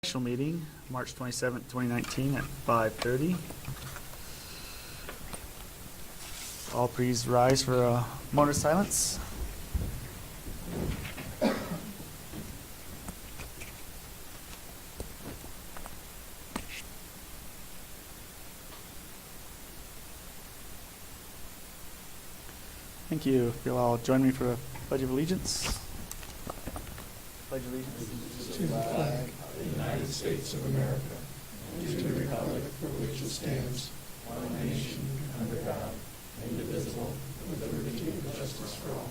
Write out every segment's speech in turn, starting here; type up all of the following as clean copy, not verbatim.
special meeting, March 27th, 2019 at 5:30. All please rise for a moment of silence. Thank you. If you'll all join me for a Pledge of Allegiance. Pledge allegiance To the flag of the United States of America, and to the republic for which it stands, one nation, under God, indivisible, with liberty and justice for all.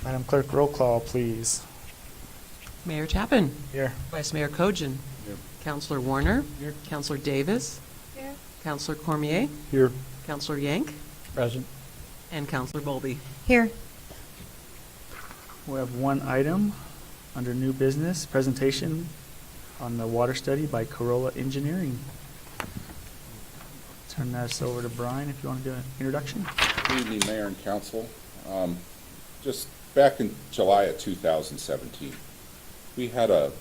Madam Clerk, roll call, please. Mayor Chapin. Here. Vice Mayor Kojin. Here. Councilor Warner. Here. Councilor Davis. Here. Councilor Cormier. Here. Councilor Yank. Present. And Councilor Bowlby. Here. We have one item under new business, presentation on the water study by Corolla Engineering. Turn this over to Brian if you want to do an introduction. Good evening, Mayor and Council. Just back in July of 2017, we had a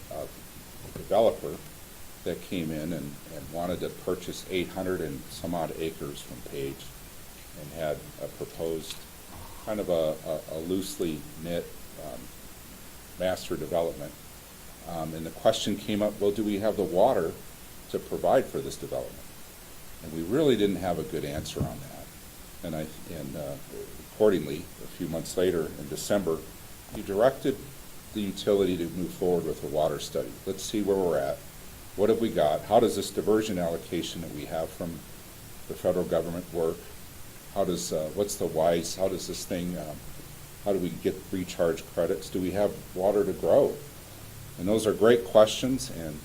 developer that came in and wanted to purchase 800 and some odd acres from Page and had proposed kind of a loosely knit master development. And the question came up, well, do we have the water to provide for this development? And we really didn't have a good answer on that. And accordingly, a few months later, in December, he directed the utility to move forward with a water study. Let's see where we're at. What have we got? How does this diversion allocation that we have from the federal government work? How does, what's the WISE? How does this thing, how do we get recharge credits? Do we have water to grow? And those are great questions, and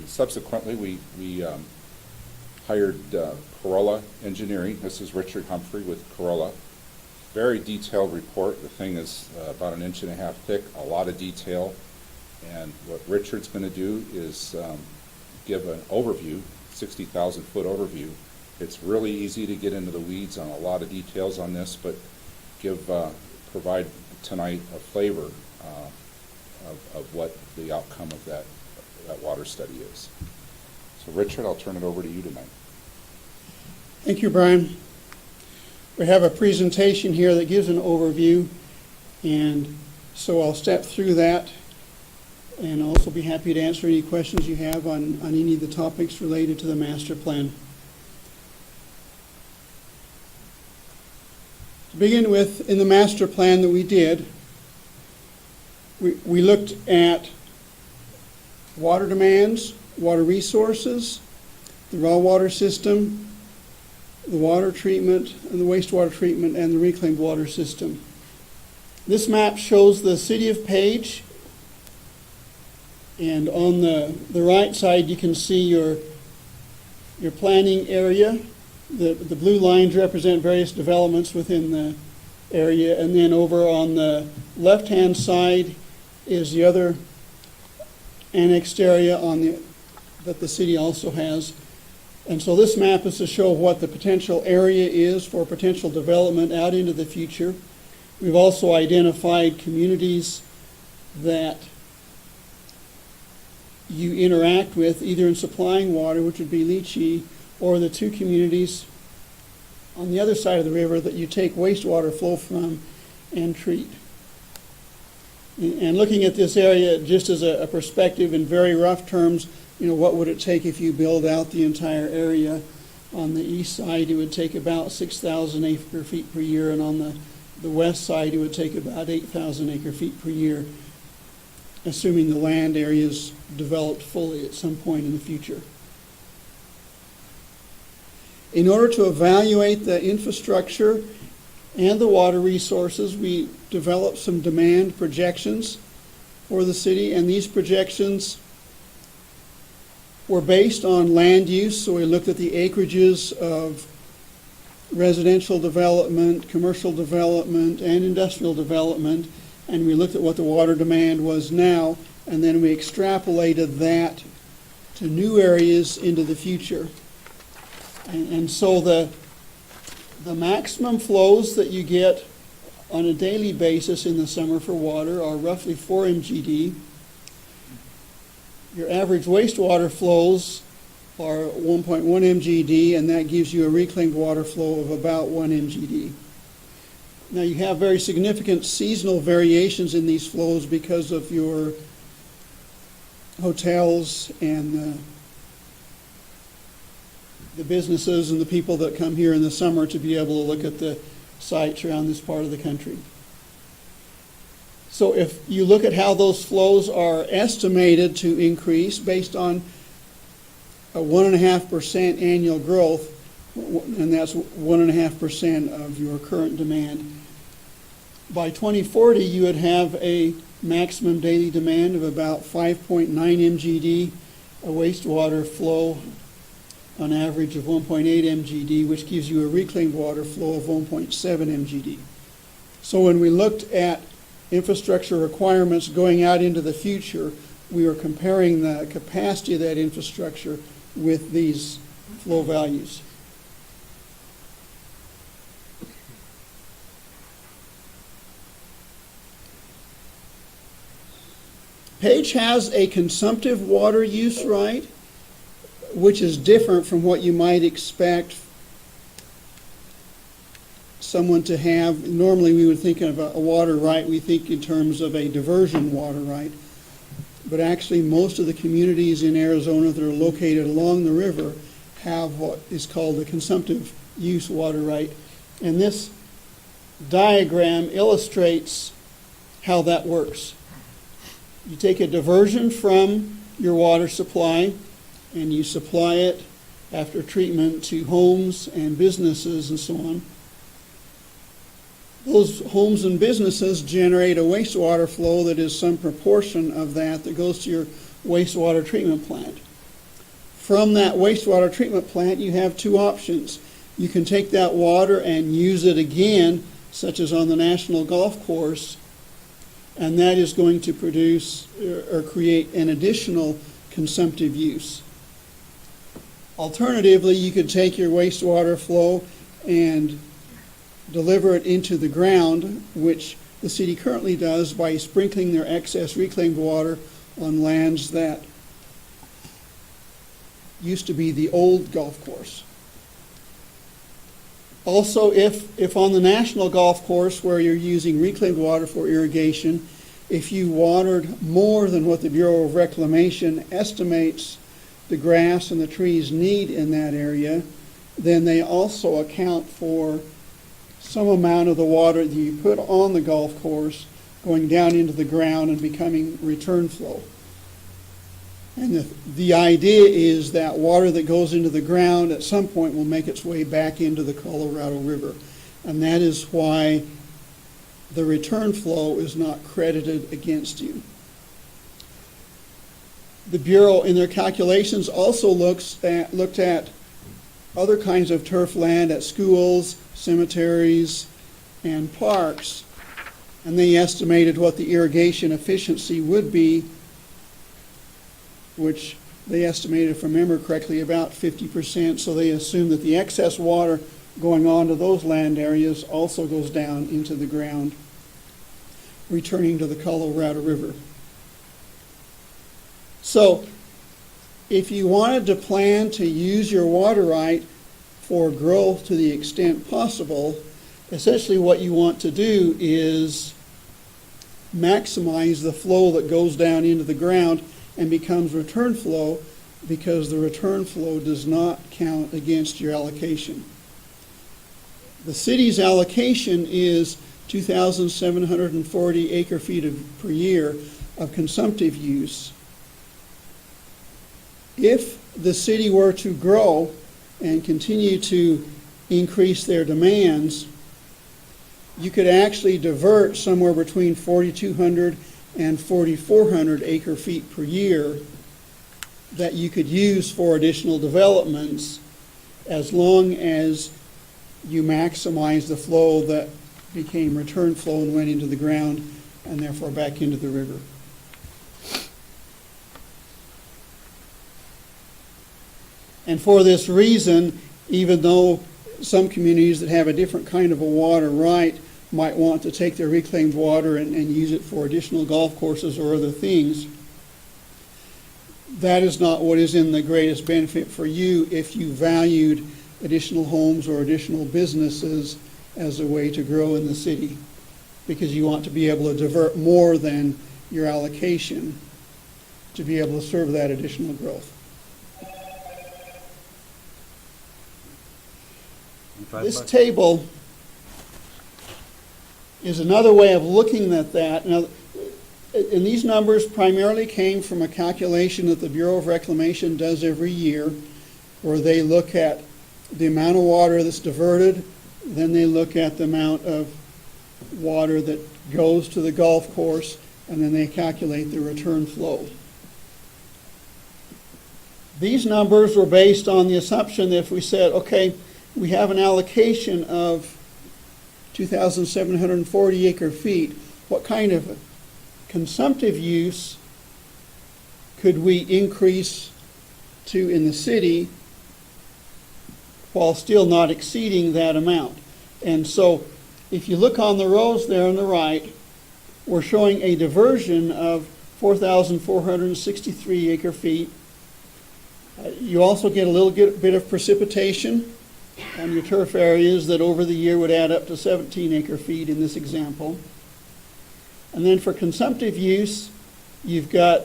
subsequently we hired Corolla Engineering. This is Richard Humphrey with Corolla. Very detailed report. The thing is about 1.5 inches thick, a lot of detail. And what Richard's going to do is give an overview, 60,000 foot overview. It's really easy to get into the weeds on a lot of details on this, but provide tonight a flavor of what the outcome of that water study is. So Richard, I'll turn it over to you tonight. Thank you, Brian. We have a presentation here that gives an overview, and so I'll step through that and also be happy to answer any questions you have on any of the topics related to the master plan. To begin with, in the master plan that we did, we looked at water demands, water resources, the raw water system, the water treatment, and the wastewater treatment, and the reclaimed water system. This map shows the city of Page, and on the right side you can see your planning area. The blue lines represent various developments within the area, and then over on the left-hand side is the other annexed area that the city also has. And so this map is to show what the potential area is for potential development out into the future. We've also identified communities that you interact with either in supplying water, which would be Lychee, or the two communities on the other side of the river that you take wastewater flow from and treat. And looking at this area just as a perspective in very rough terms, what would it take if you build out the entire area? On the east side, it would take about 6,000 acre feet per year, and on the west side, it would take about 8,000 acre feet per year, assuming the land area is developed fully at some point in the future. In order to evaluate the infrastructure and the water resources, we developed some demand projections for the city, and these projections were based on land use. So we looked at the acreages of residential development, commercial development, and industrial development, and we looked at what the water demand was now, and then we extrapolated that to new areas into the future. And so the maximum flows that you get on a daily basis in the summer for water are roughly 4 MGD. Your average wastewater flows are 1.1 MGD, and that gives you a reclaimed water flow of about 1 MGD. Now, you have very significant seasonal variations in these flows because of your hotels and the businesses and the people that come here in the summer to be able to look at the sites around this part of the country. So if you look at how those flows are estimated to increase based on a 1.5% annual growth, and that's 1.5% of your current demand. By 2040, you would have a maximum daily demand of about 5.9 MGD, a wastewater flow on average of 1.8 MGD, which gives you a reclaimed water flow of 1.7 MGD. So when we looked at infrastructure requirements going out into the future, we were comparing the capacity of that infrastructure with these flow values. Page has a consumptive water use right, which is different from what you might expect someone to have. Normally we would think of a water right, we think in terms of a diversion water right. But actually most of the communities in Arizona that are located along the river have what is called a consumptive use water right. And this diagram illustrates how that works. You take a diversion from your water supply and you supply it after treatment to homes and businesses and so on. Those homes and businesses generate a wastewater flow that is some proportion of that goes to your wastewater treatment plant. From that wastewater treatment plant, you have two options. You can take that water and use it again, such as on the National Golf Course, and that is going to produce or create an additional consumptive use. Alternatively, you could take your wastewater flow and deliver it into the ground, which the city currently does by sprinkling their excess reclaimed water on lands that used to be the old golf course. Also, if on the National Golf Course where you're using reclaimed water for irrigation, if you watered more than what the Bureau of Reclamation estimates the grass and the trees need in that area, then they also account for some amount of the water that you put on the golf course going down into the ground and becoming return flow. And the idea is that water that goes into the ground at some point will make its way back into the Colorado River. And that is why the return flow is not credited against you. The Bureau, in their calculations, also looked at other kinds of turf land at schools, cemeteries, and parks, and they estimated what the irrigation efficiency would be, which they estimated, if I remember correctly, about 50%. So they assume that the excess water going on to those land areas also goes down into the ground, returning to the Colorado River. So if you wanted to plan to use your water right for growth to the extent possible, essentially what you want to do is maximize the flow that goes down into the ground and becomes return flow, because the return flow does not count against your allocation. The city's allocation is 2,740 acre feet per year of consumptive use. If the city were to grow and continue to increase their demands, you could actually divert somewhere between 4,200 and 4,400 acre feet per year that you could use for additional developments, as long as you maximize the flow that became return flow and went into the ground and therefore back into the river. And for this reason, even though some communities that have a different kind of a water right might want to take their reclaimed water and use it for additional golf courses or other things, that is not what is in the greatest benefit for you if you valued additional homes or additional businesses as a way to grow in the city, because you want to be able to divert more than your allocation to be able to serve that additional growth. This table is another way of looking at that. Now, and these numbers primarily came from a calculation that the Bureau of Reclamation does every year, where they look at the amount of water that's diverted, then they look at the amount of water that goes to the golf course, and then they calculate the return flow. These numbers were based on the assumption that if we said, okay, we have an allocation of 2,740 acre feet, what kind of consumptive use could we increase to in the city while still not exceeding that amount? And so if you look on the rows there on the right, we're showing a diversion of 4,463 acre feet. You also get a little bit of precipitation on your turf areas that over the year would add up to 17 acre feet in this example. And then for consumptive use, you've got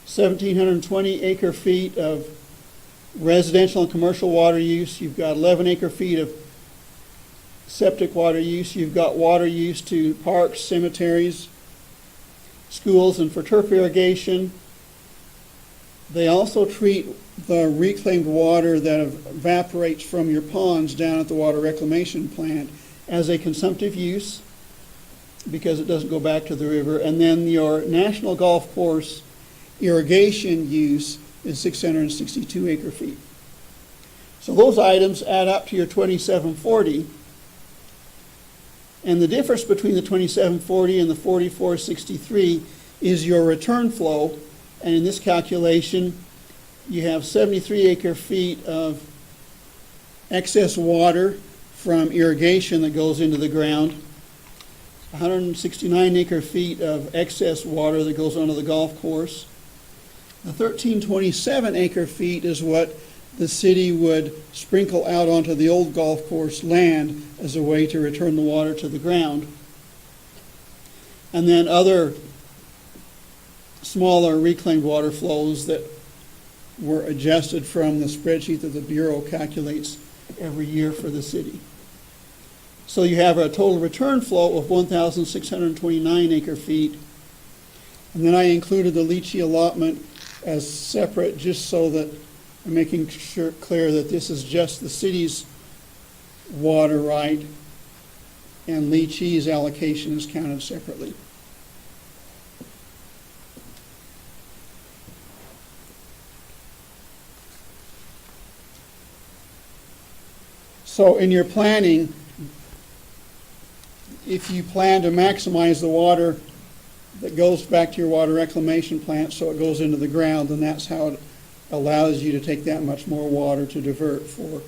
1,720 acre feet of residential and commercial water use. You've got 11 acre feet of septic water use. You've got water use to parks, cemeteries, schools, and for turf irrigation. They also treat the reclaimed water that evaporates from your ponds down at the water reclamation plant as a consumptive use, because it doesn't go back to the river. And then your national golf course irrigation use is 662 acre feet. So those items add up to your 2740. And the difference between the 2740 and the 4463 is your return flow. And in this calculation, you have 73 acre feet of excess water from irrigation that goes into the ground, 169 acre feet of excess water that goes onto the golf course. The 1,327 acre feet is what the city would sprinkle out onto the old golf course land as a way to return the water to the ground. And then other smaller reclaimed water flows that were adjusted from the spreadsheet that the Bureau calculates every year for the city. So you have a total return flow of 1,629 acre feet. And then I included the leachie allotment as separate, just so that I'm making sure clear that this is just the city's water right, and leachie's allocation is counted separately. So in your planning, if you plan to maximize the water that goes back to your water reclamation plant so it goes into the ground, then that's how it allows you to take that much more water to divert for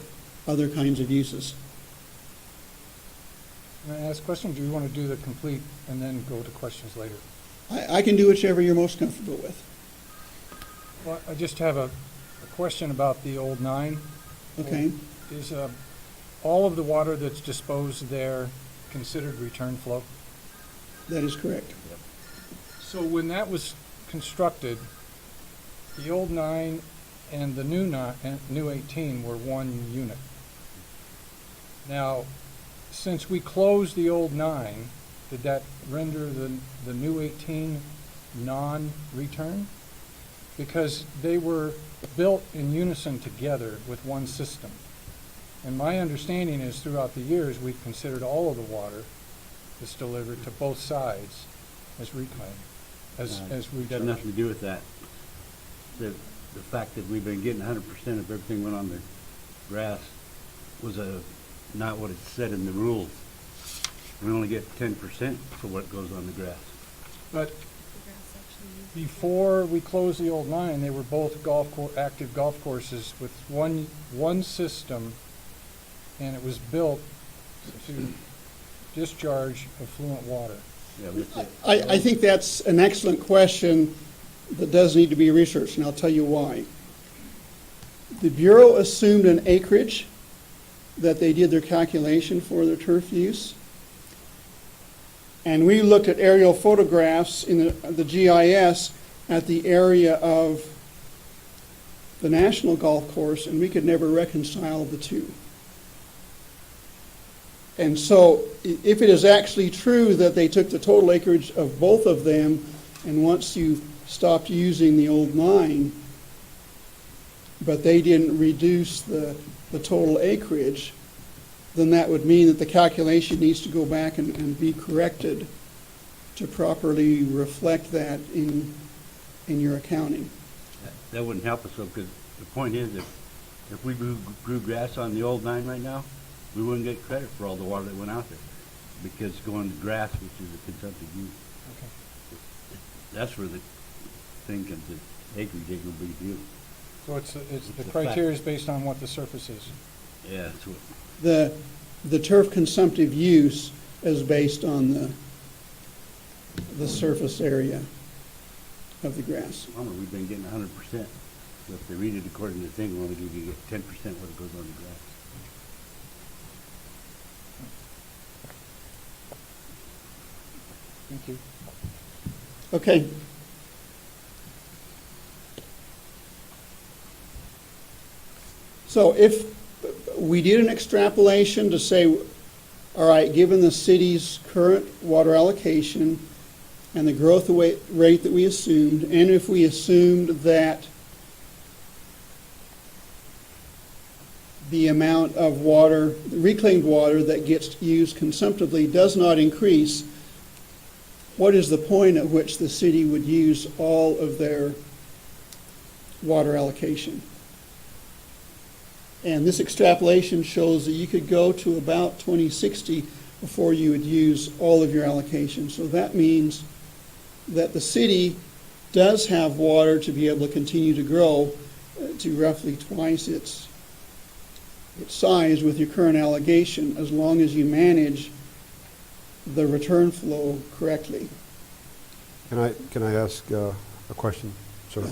other kinds of uses. Can I ask a question? Do you want to do the complete and then go to questions later? I can do whichever you're most comfortable with. Well, I just have a question about the old 9. Okay. Is all of the water that's disposed there considered return flow? That is correct. So when that was constructed, the old 9 and the new 18 were one unit. Now, since we closed the old 9, did that render the new 18 non-return? Because they were built in unison together with one system. And my understanding is throughout the years, we've considered all of the water that's delivered to both sides as reclaimed, as return. Got nothing to do with that. The fact that we've been getting 100% of everything went on the grass was not what it said in the rules. We only get 10% for what goes on the grass. But before we closed the old 9, they were both active golf courses with one system, and it was built to discharge effluent water? Yeah, that's it. I think that's an excellent question that does need to be researched, and I'll tell you why. The Bureau assumed an acreage that they did their calculation for their turf use. And we looked at aerial photographs in the GIS at the area of the National Golf Course, and we could never reconcile the two. And so if it is actually true that they took the total acreage of both of them, and once you stopped using the old 9, but they didn't reduce the total acreage, then that would mean that the calculation needs to go back and be corrected to properly reflect that in your accounting. That wouldn't help us though, because the point is, if we grew grass on the old 9 right now, we wouldn't get credit for all the water that went out there, because going to grass, which is a consumptive use. Okay. That's where the thing comes in. Acreage ain't no big deal. So it's the a fact. criteria is based on what the surface is. Yeah, that's what, The turf consumptive use is based on the surface area of the grass. Palmer, we've been getting 100%. So if they read it according to the thing, we're only going to get 10% what it goes on the grass. Thank you. Okay. So if we did an extrapolation to say, all right, given the city's current water allocation and the growth rate that we assumed, and if we assumed that the amount of water, reclaimed water that gets used consumptively does not increase, what is the point at which the city would use all of their water allocation? And this extrapolation shows that you could go to about 2060 before you would use all of your allocation. So that means that the city does have water to be able to continue to grow to roughly twice its size with your current allocation, as long as you manage the return flow correctly. Can I ask a question, sir?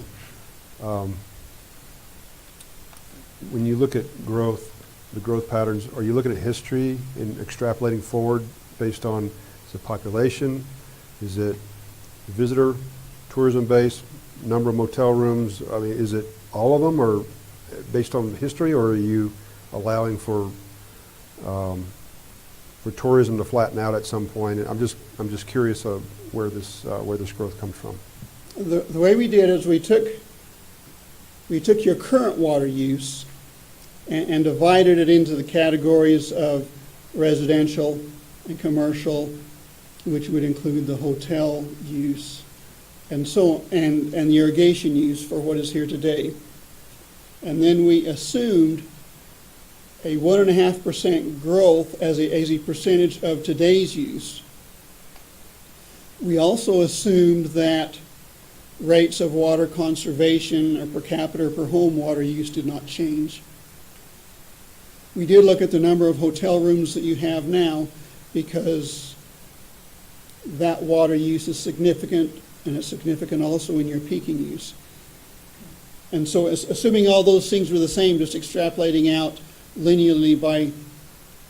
When you look at growth, the growth patterns, are you looking at history and extrapolating forward based on, is it population? Is it visitor, tourism base, number of motel rooms? I mean, is it all of them, or based on history, or are you allowing for tourism to flatten out at some point? I'm just curious of where this growth comes from. The way we did is we took your current water use and divided it into the categories of residential and commercial, which would include the hotel use, and the irrigation use for what is here today. And then we assumed a 1.5% growth as a percentage of today's use. We also assumed that rates of water conservation or per capita or per home water use did not change. We did look at the number of hotel rooms that you have now, because that water use is significant, and it's significant also in your peaking use. And so assuming all those things were the same, just extrapolating out linearly by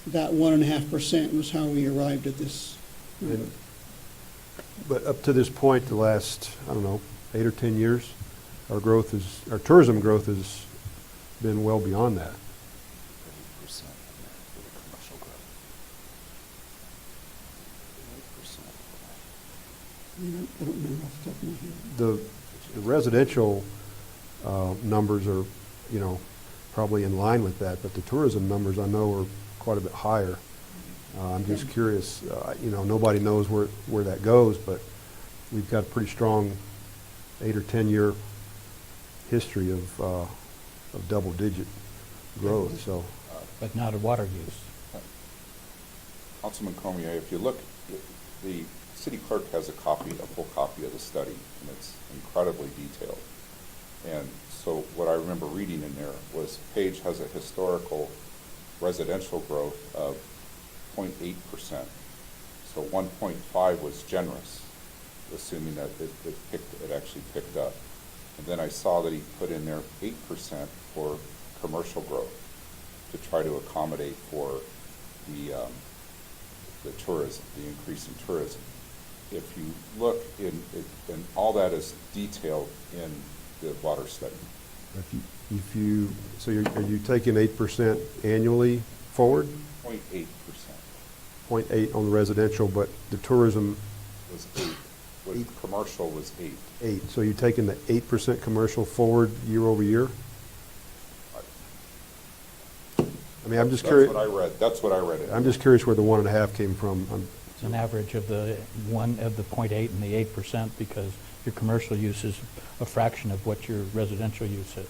that 1.5% was how we arrived at this number. But up to this point, the last, 8 or 10 years, our tourism growth has been well beyond that. 30% for the commercial growth. 8%. I don't remember off the top of my head. The residential numbers are, probably in line with that, but the tourism numbers I know are quite a bit higher. I'm just curious, nobody knows where that goes, but we've got a pretty strong 8 or 10 year history of double-digit growth. So, But not a water use. Councilman Cormier, if you look, the city clerk has a full copy of the study, and it's incredibly detailed. And so what I remember reading in there was Page has a historical residential growth of 0.8%, So 1.5 was generous, assuming that it actually picked up. And then I saw that he put in there 8% for commercial growth to try to accommodate for the tourism, the increase in tourism. If you look and all that is detailed in the water study. So are you taking 8% annually forward? 0.8%. 0.8 on the residential, but the tourism, Was 8. Commercial was 8. 8. So you're taking the 8% commercial forward year over year? I mean, I'm just curious. That's what I read. I'm just curious where the 1.5 came from. It's an average of the 0.8 and the 8% because your commercial use is a fraction of what your residential use is.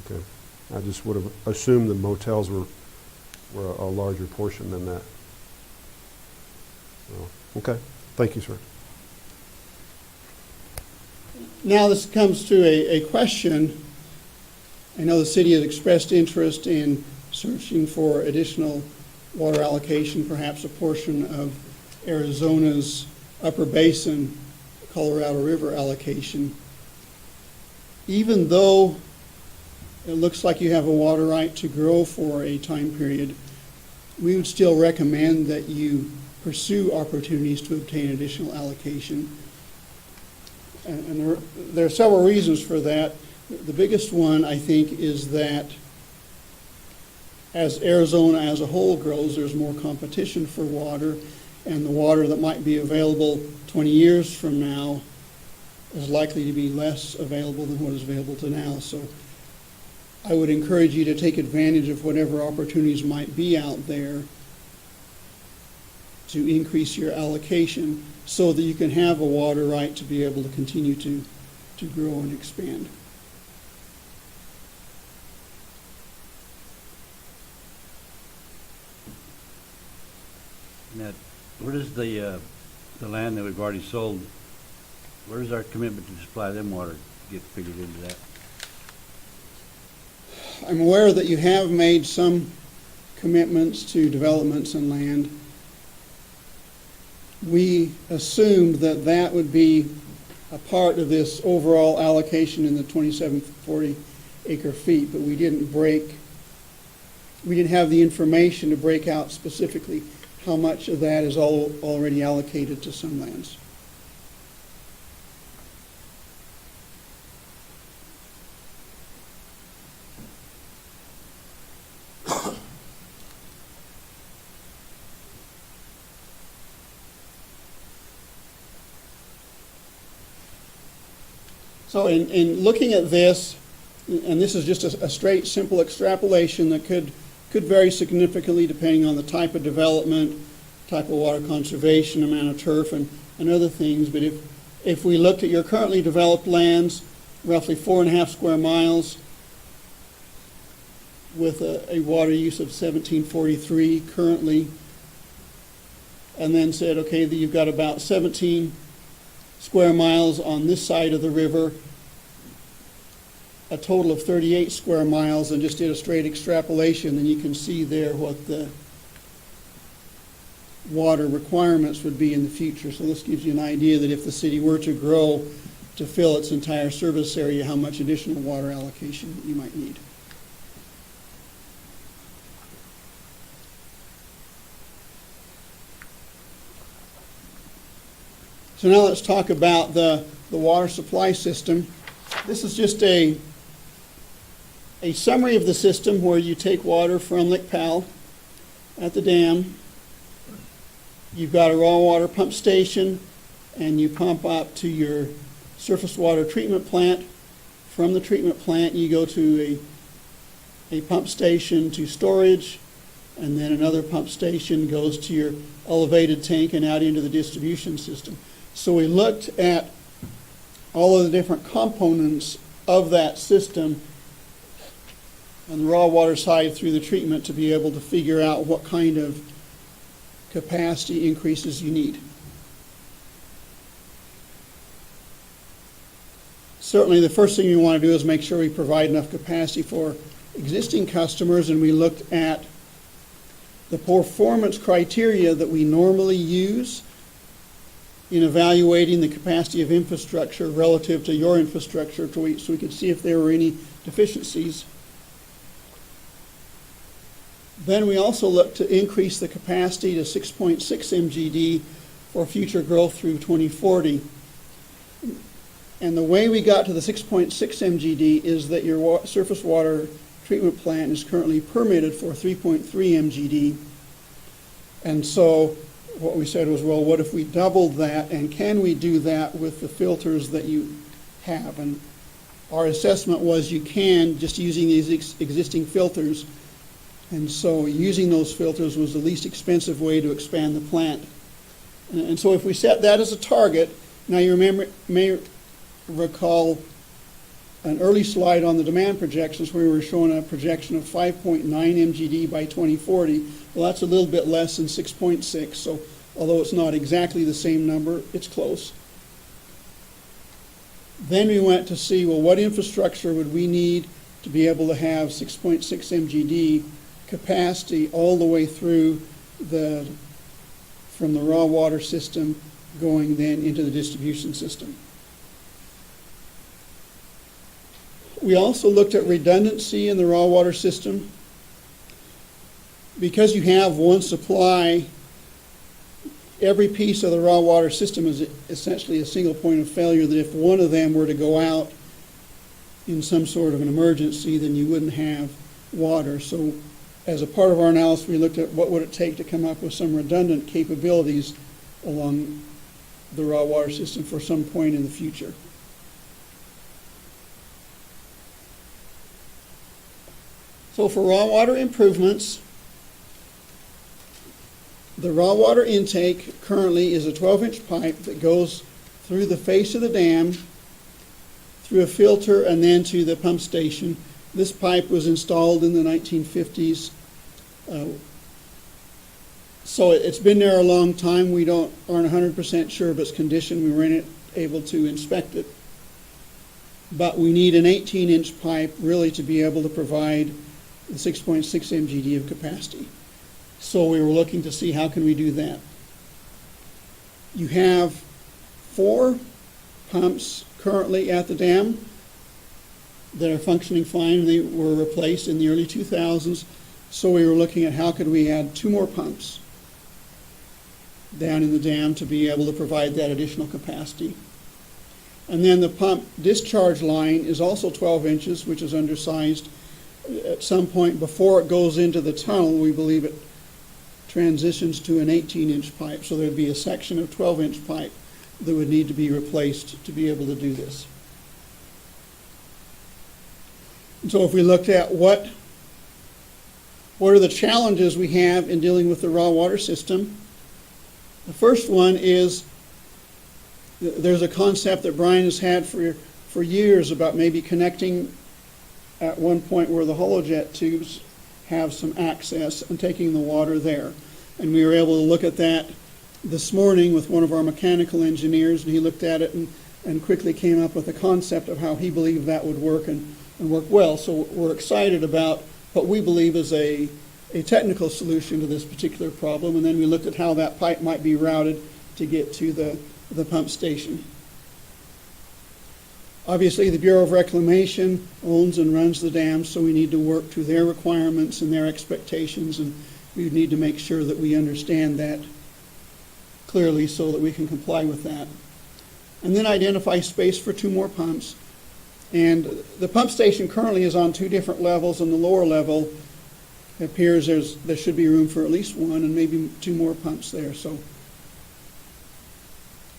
Okay. I just would have assumed the motels were a larger portion than that. So, okay. Thank you, sir. Now this comes to a question. I know the city has expressed interest in searching for additional water allocation, perhaps a portion of Arizona's upper basin Colorado River allocation. Even though it looks like you have a water right to grow for a time period, we would still recommend that you pursue opportunities to obtain additional allocation. And there are several reasons for that. The biggest one, I think, is that as Arizona as a whole grows, there's more competition for water, and the water that might be available 20 years from now is likely to be less available than what is available to now. So I would encourage you to take advantage of whatever opportunities might be out there to increase your allocation so that you can have a water right to be able to continue to grow and expand. Now, where does the land that we've already sold, where does our commitment to supply them water get figured into that? I'm aware that you have made some commitments to developments and land. We assumed that that would be a part of this overall allocation in the 2740 acre feet, but we didn't have the information to break out specifically how much of that is already allocated to some lands. So in looking at this, and this is just a straight, simple extrapolation that could vary significantly depending on the type of development, type of water conservation, amount of turf, and other things. But if we looked at your currently developed lands, roughly 4.5 square miles, with a water use of 1743 currently, and then said, okay, that you've got about 17 square miles on this side of the river, a total of 38 square miles, and just did a straight extrapolation, then you can see there what the water requirements would be in the future. So this gives you an idea that if the city were to grow to fill its entire service area, how much additional water allocation you might need. So now let's talk about the water supply system. This is just a summary of the system where you take water from Lake Powell at the dam. You've got a raw water pump station, and you pump up to your surface water treatment plant. From the treatment plant, you go to a pump station to storage, and then another pump station goes to your elevated tank and out into the distribution system. So we looked at all of the different components of that system on the raw water side through the treatment to be able to figure out what kind of capacity increases you need. Certainly the first thing you want to do is make sure we provide enough capacity for existing customers, and we looked at the performance criteria that we normally use in evaluating the capacity of infrastructure relative to your infrastructure so we could see if there were any deficiencies. Then we also looked to increase the capacity to 6.6 MGD for future growth through 2040. And the way we got to the 6.6 MGD is that your surface water treatment plant is currently permitted for 3.3 MGD. And so what we said was, well, what if we doubled that, and can we do that with the filters that you have? And our assessment was you can, just using these existing filters. And so using those filters was the least expensive way to expand the plant. And so if we set that as a target, now you may recall an early slide on the demand projections where we were showing a projection of 5.9 MGD by 2040. Well, that's a little bit less than 6.6, so although it's not exactly the same number, it's close. Then we went to see, well, what infrastructure would we need to be able to have 6.6 MGD capacity all the way through from the raw water system going then into the distribution system. We also looked at redundancy in the raw water system. Because you have one supply, every piece of the raw water system is essentially a single point of failure, that if one of them were to go out in some sort of an emergency, then you wouldn't have water. So as a part of our analysis, we looked at what would it take to come up with some redundant capabilities along the raw water system for some point in the future. So for raw water improvements, the raw water intake currently is a 12-inch pipe that goes through the face of the dam, through a filter, and then to the pump station. This pipe was installed in the 1950s. So it's been there a long time. We aren't 100% sure of its condition. We weren't able to inspect it. But we need an 18-inch pipe really to be able to provide the 6.6 MGD of capacity. So we were looking to see how can we do that. You have 4 pumps currently at the dam that are functioning fine. They were replaced in the early 2000s. So we were looking at how could we add 2 more pumps down in the dam to be able to provide that additional capacity. And then the pump discharge line is also 12 inches, which is undersized. At some point before it goes into the tunnel, we believe it transitions to an 18-inch pipe. So there'd be a section of 12-inch pipe that would need to be replaced to be able to do this. And so if we looked at what are the challenges we have in dealing with the raw water system, the first one is there's a concept that Brian has had for years about maybe connecting at one point where the holojet tubes have some access and taking the water there. And we were able to look at that this morning with one of our mechanical engineers, and he looked at it and quickly came up with a concept of how he believed that would work and work well. So we're excited about what we believe is a technical solution to this particular problem, and then we looked at how that pipe might be routed to get to the pump station. Obviously, the Bureau of Reclamation owns and runs the dams, so we need to work to their requirements and their expectations, and we need to make sure that we understand that clearly so that we can comply with that. And then identify space for 2 more pumps. And the pump station currently is on 2 different levels. On the lower level, it appears there should be room for at least 1 and maybe 2 more pumps there. So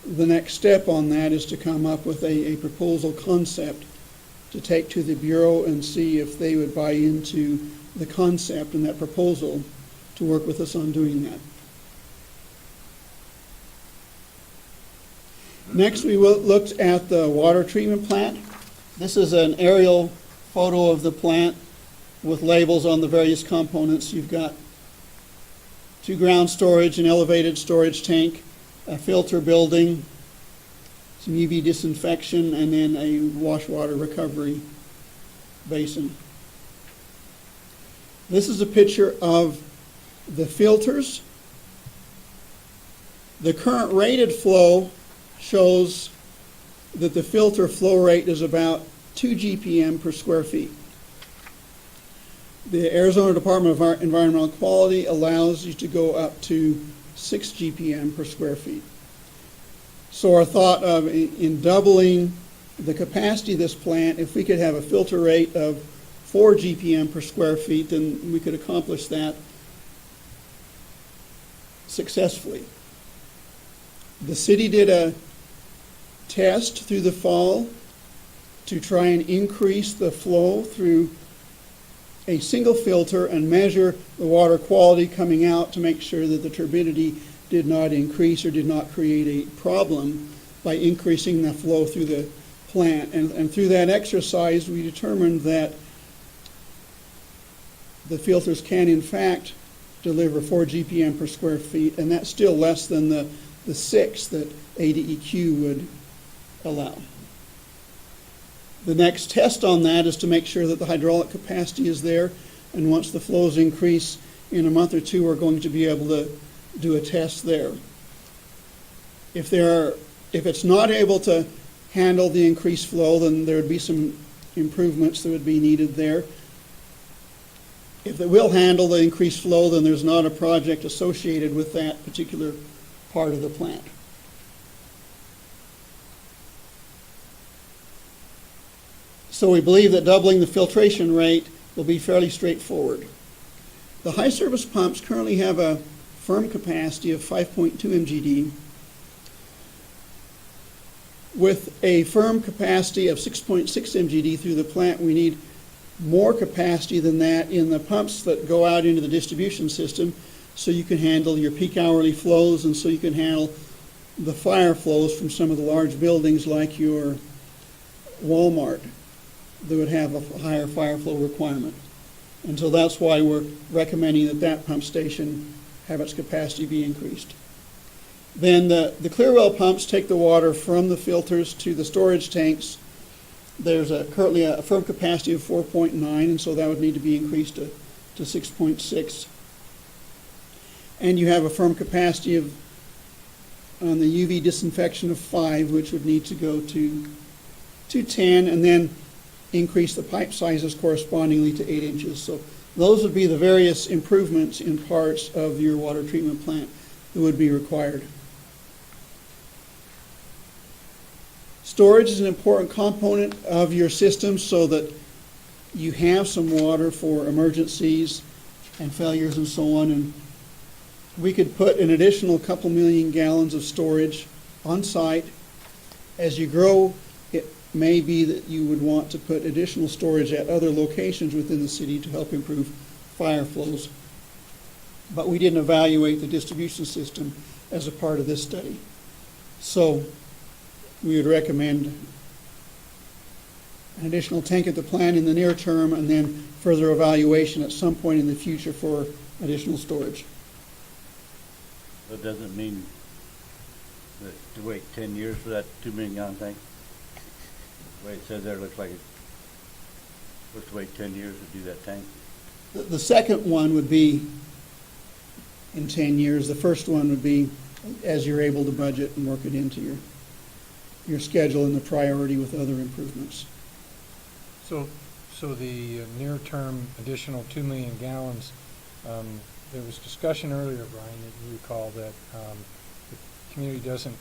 the next step on that is to come up with a proposal concept to take to the Bureau and see if they would buy into the concept and that proposal to work with us on doing that. Next, we looked at the water treatment plant. This is an aerial photo of the plant with labels on the various components. You've got 2 ground storage, an elevated storage tank, a filter building, some UV disinfection, and then a wash water recovery basin. This is a picture of The filters, the current rated flow shows that the filter flow rate is about 2 GPM per square feet. The Arizona Department of Environmental Quality allows you to go up to 6 GPM per square feet. So our thought of in doubling the capacity of this plant, if we could have a filter rate of 4 GPM per square feet, then we could accomplish that successfully. The city did a test through the fall to try and increase the flow through a single filter and measure the water quality coming out to make sure that the turbidity did not increase or did not create a problem by increasing the flow through the plant. And through that exercise, we determined that the filters can, in fact, deliver 4 GPM per square feet, and that's still less than the 6 that ADEQ would allow. The next test on that is to make sure that the hydraulic capacity is there, and once the flows increase in a month or two, we're going to be able to do a test there. If it's not able to handle the increased flow, then there would be some improvements that would be needed there. If it will handle the increased flow, then there's not a project associated with that particular part of the plant. So we believe that doubling the filtration rate will be fairly straightforward. The high service pumps currently have a firm capacity of 5.2 MGD. With a firm capacity of 6.6 MGD through the plant, we need more capacity than that in the pumps that go out into the distribution system, so you can handle your peak hourly flows, and so you can handle the fire flows from some of the large buildings like your Walmart that would have a higher fire flow requirement. And so that's why we're recommending that that pump station have its capacity be increased. Then the clear well pumps take the water from the filters to the storage tanks. There's currently a firm capacity of 4.9, and so that would need to be increased to 6.6. And you have a firm capacity of, on the UV disinfection, of 5, which would need to go to 10, and then increase the pipe sizes correspondingly to 8 inches. So those would be the various improvements in parts of your water treatment plant that would be required. Storage is an important component of your system so that you have some water for emergencies and failures and so on. And we could put an additional couple million gallons of storage on site. As you grow, it may be that you would want to put additional storage at other locations within the city to help improve fire flows. But we didn't evaluate the distribution system as a part of this study. So we would recommend an additional tank at the plant in the near term, and then further evaluation at some point in the future for additional storage. That doesn't mean that to wait 10 years for that 2 million gallon tank? The way it says there, it looks like it's supposed to wait 10 years to do that tank. The second one would be in 10 years. The first one would be as you're able to budget and work it into your schedule and the priority with other improvements. So the near-term additional 2 million gallons, there was discussion earlier, Brian, that you recall that the community doesn't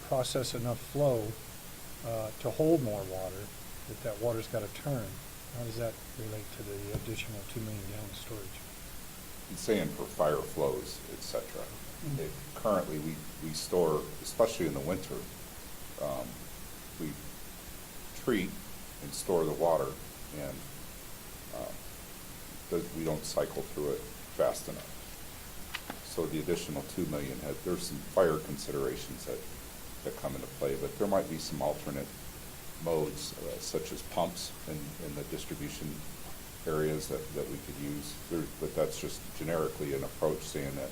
process enough flow to hold more water, that water's got to turn. How does that relate to the additional 2 million gallon storage? I'm saying for fire flows, et cetera. Currently, we store, especially in the winter, we treat and store the water, and we don't cycle through it fast enough. So the additional 2 million, there's some fire considerations that come into play, but there might be some alternate modes, such as pumps in the distribution areas that we could use. But that's just generically an approach saying that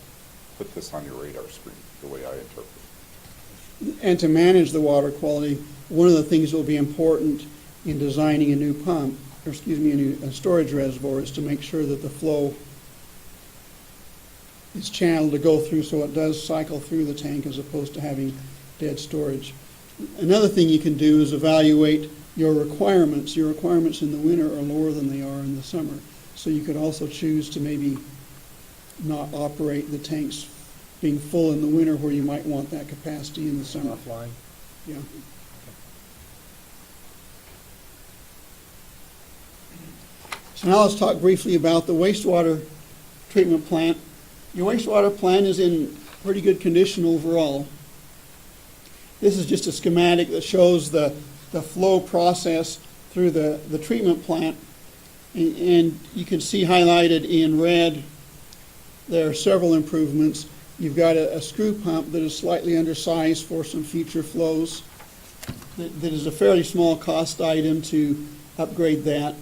put this on your radar screen, the way I interpret it. And to manage the water quality, one of the things that will be important in designing a new pump, or excuse me, a storage reservoir, is to make sure that the flow is channeled to go through, so it does cycle through the tank as opposed to having dead storage. Another thing you can do is evaluate your requirements. Your requirements in the winter are lower than they are in the summer. So you could also choose to maybe not operate the tanks being full in the winter where you might want that capacity in the summer. Offline? Yeah. So now let's talk briefly about the wastewater treatment plant. Your wastewater plant is in pretty good condition overall. This is just a schematic that shows the flow process through the treatment plant. And you can see highlighted in red, there are several improvements. You've got a screw pump that is slightly undersized for some future flows. That is a fairly small cost item to upgrade that.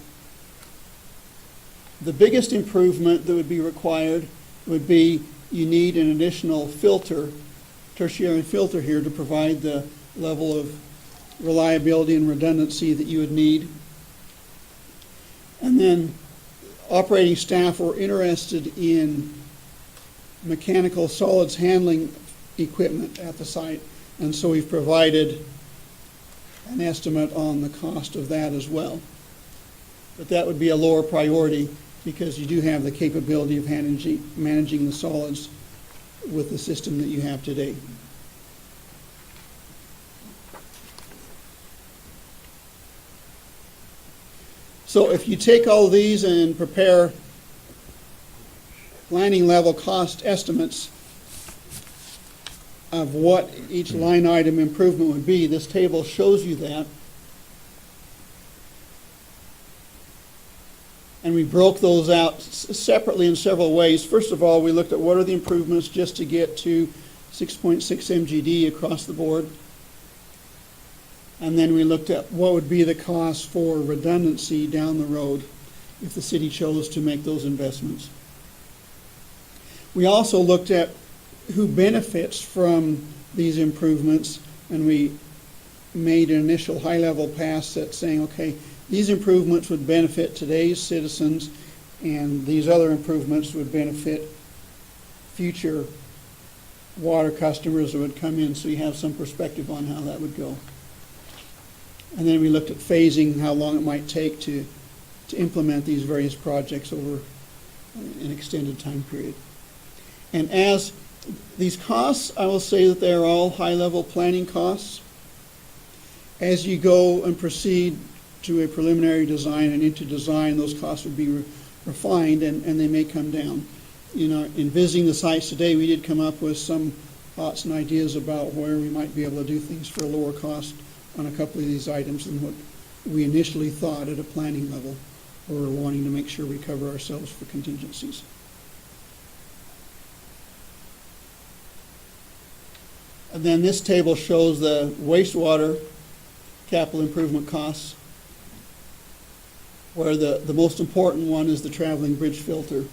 The biggest improvement that would be required would be you need an additional filter, tertiary filter here, to provide the level of reliability and redundancy that you would need. And then operating staff were interested in mechanical solids handling equipment at the site, and so we've provided an estimate on the cost of that as well. But that would be a lower priority because you do have the capability of managing the solids with the system that you have today. So if you take all of these and prepare planning level cost estimates of what each line item improvement would be, this table shows you that. And we broke those out separately in several ways. First of all, we looked at what are the improvements just to get to 6.6 MGD across the board. And then we looked at what would be the cost for redundancy down the road if the city chose to make those investments. We also looked at who benefits from these improvements, and we made an initial high-level pass at saying, okay, these improvements would benefit today's citizens, and these other improvements would benefit future water customers that would come in, so you have some perspective on how that would go. And then we looked at phasing, how long it might take to implement these various projects over an extended time period. And as these costs, I will say that they are all high-level planning costs. As you go and proceed to a preliminary design and into design, those costs would be refined and they may come down. In visiting the sites today, we did come up with some thoughts and ideas about where we might be able to do things for a lower cost on a couple of these items than what we initially thought at a planning level, where we're wanting to make sure we cover ourselves for contingencies. And then this table shows the wastewater capital improvement costs, where the most important one is the traveling bridge filter.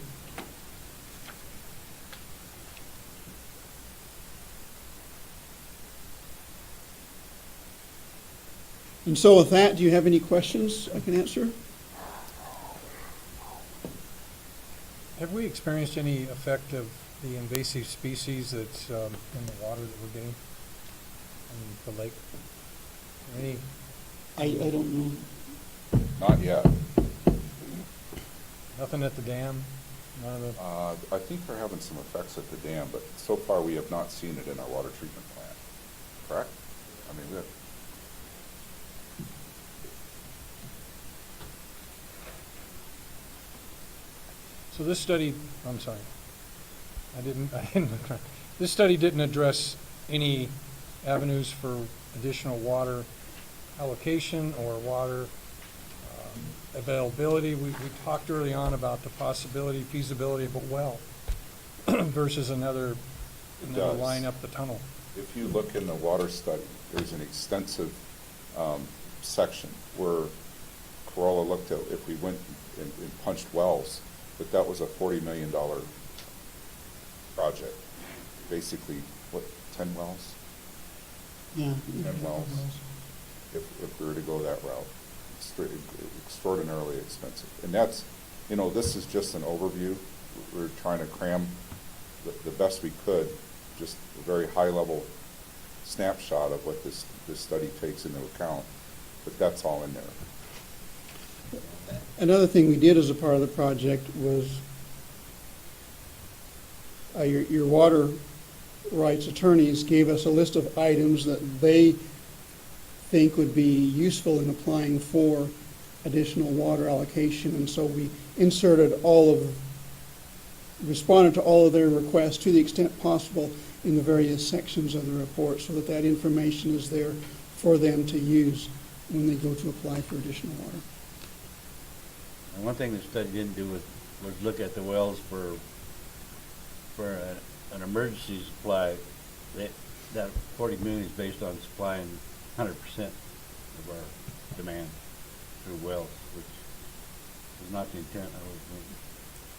And so with that, do you have any questions I can answer? Have we experienced any effect of the invasive species that's in the water that we're getting in the lake? I don't know. Not yet. Nothing at the dam? None of the, I think we're having some effects at the dam, but so far we have not seen it in our water treatment plant. Correct? I mean, we have. So this study, I'm sorry, this study didn't address any avenues for additional water allocation or water availability. We talked early on about the possibility, feasibility of a well versus another line up the tunnel. If you look in the water study, there's an extensive section where Corolla looked at if we went and punched wells, that was a $40 million project. Basically, what, 10 wells? Yeah. 10 wells, if we were to go that route. Extraordinarily expensive. And that's, this is just an overview. We're trying to cram the best we could, just a very high-level snapshot of what this study takes into account, but that's all in there. Another thing we did as a part of the project was your water rights attorneys gave us a list of items that they think would be useful in applying for additional water allocation. And so we responded to all of their requests to the extent possible in the various sections of the report so that information is there for them to use when they go to apply for additional water. And one thing the study didn't do was look at the wells for an emergency supply. That 40 million is based on supplying 100% of our demand through wells, which is not the intent, I would think.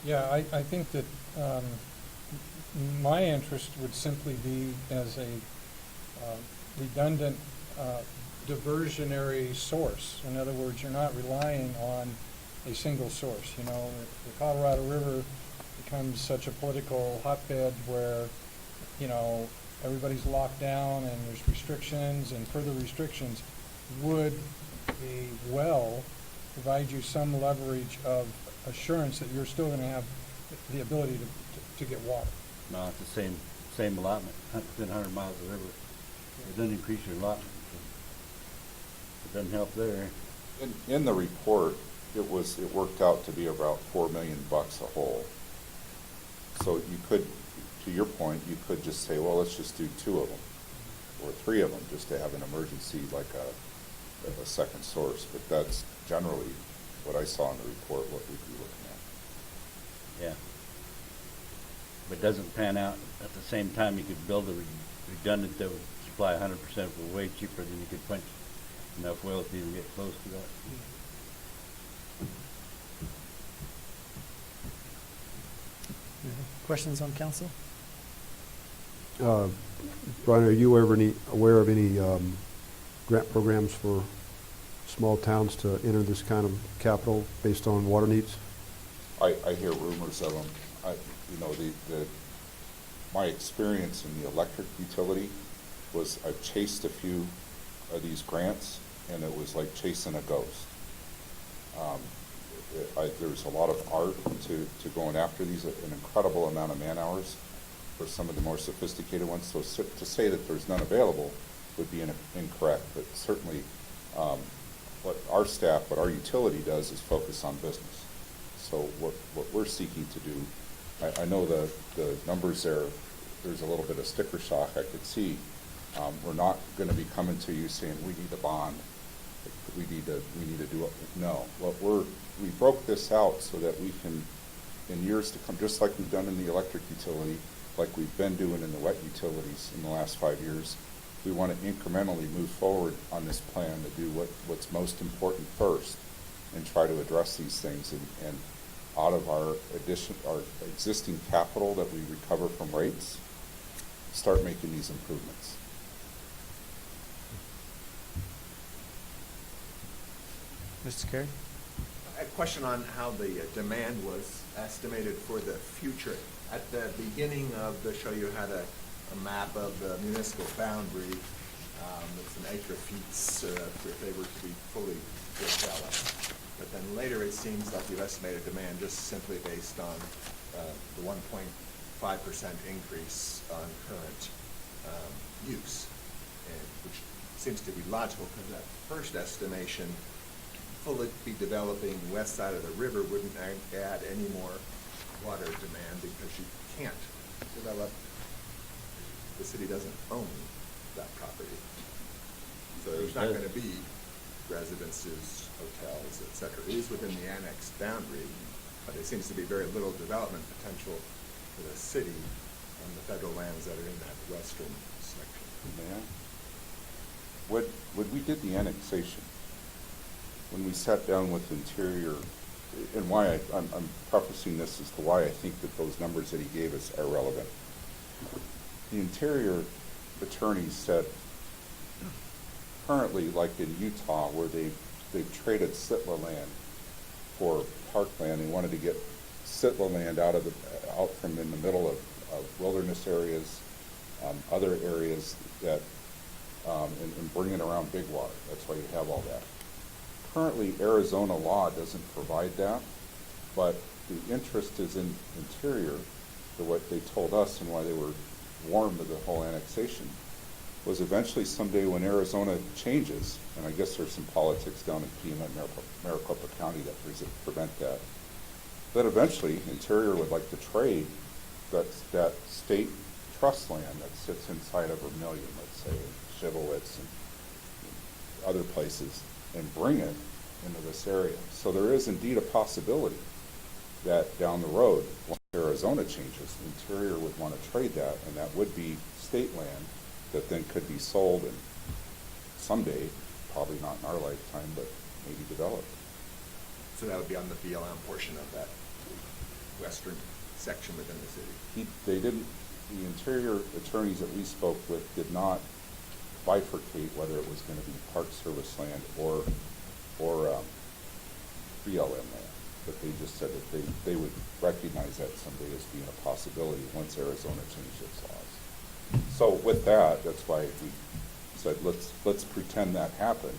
Yeah, I think that my interest would simply be as a redundant diversionary source. In other words, you're not relying on a single source. You know, the Colorado River becomes such a political hotbed where, you know, everybody's locked down and there's restrictions and further restrictions. Would a well provide you some leverage of assurance that you're still going to have the ability to get water? No, it's the same allotment, within 100 miles of the river. It doesn't increase your allotment. It doesn't help there. In the report, it worked out to be about $4 million a hole. So you could, to your point, you could just say, well, let's just do 2 of them or 3 of them just to have an emergency, like a second source. But that's generally what I saw in the report, what we'd be looking at. Yeah. But it doesn't pan out. At the same time, you could build a redundant that would supply 100% for way cheaper than you could punch enough wells to even get close to that. Questions on council? Brian, are you aware of any grant programs for small towns to enter this kind of capital based on water needs? I hear rumors of them. My experience in the electric utility was I've chased a few of these grants, and it was like chasing a ghost. There's a lot of art to going after these, an incredible amount of man hours for some of the more sophisticated ones. So to say that there's none available would be incorrect, but certainly what our utility does is focus on business. So what we're seeking to do, I know the numbers there's a little bit of sticker shock I could see. We're not going to be coming to you saying we need a bond. We need to do it. No, we broke this out so that we can, in years to come, just like we've done in the electric utility, like we've been doing in the wet utilities in the last 5 years, we want to incrementally move forward on this plan to do what's most important first and try to address these things and out of our existing capital that we recover from rates, start making these improvements. Mr. Carey? A question on how the demand was estimated for the future. At the beginning of the show, you had a map of the municipal boundary. It's an acre-feet if they were to be fully developed. But then later it seems like you've estimated demand just simply based on the 1.5% increase on current use, which seems to be logical because that first estimation, fully be developing west side of the river wouldn't add any more water demand because you can't develop, the city doesn't own that property. So there's not going to be residences, hotels, et cetera. It is within the annexed boundary, but there seems to be very little development potential for the city on the federal lands that are in that western section. Yeah. When we did the annexation, when we sat down with Interior, and why I'm prefacing this as to why I think that those numbers that he gave us are relevant. The Interior attorneys said, currently, like in Utah, where they've traded Sitla land for parkland, they wanted to get Sitla land out of out from in the middle of wilderness areas, other areas that, and bring it around big water. That's why you have all that. Currently, Arizona law doesn't provide that, but the interest is in interior, for what they told us and why they were warm to the whole annexation, was eventually someday when Arizona changes, and I guess there's some politics down in Pima and Maricopa County that prevent that, that eventually Interior would like to trade that state trust land that sits inside of Vermilion, let's say, Chivowitz and other places, and bring it into this area. So there is indeed a possibility that down the road, once Arizona changes, Interior would want to trade that, and that would be state land that then could be sold and someday, probably not in our lifetime, but maybe developed. So that would be on the BLM portion of that western section within the city. The Interior attorneys that we spoke with did not bifurcate whether it was going to be Park Service land or BLM land, but they just said that they would recognize that someday as being a possibility once Arizona changed its laws. So with that, that's why we said let's pretend that happened,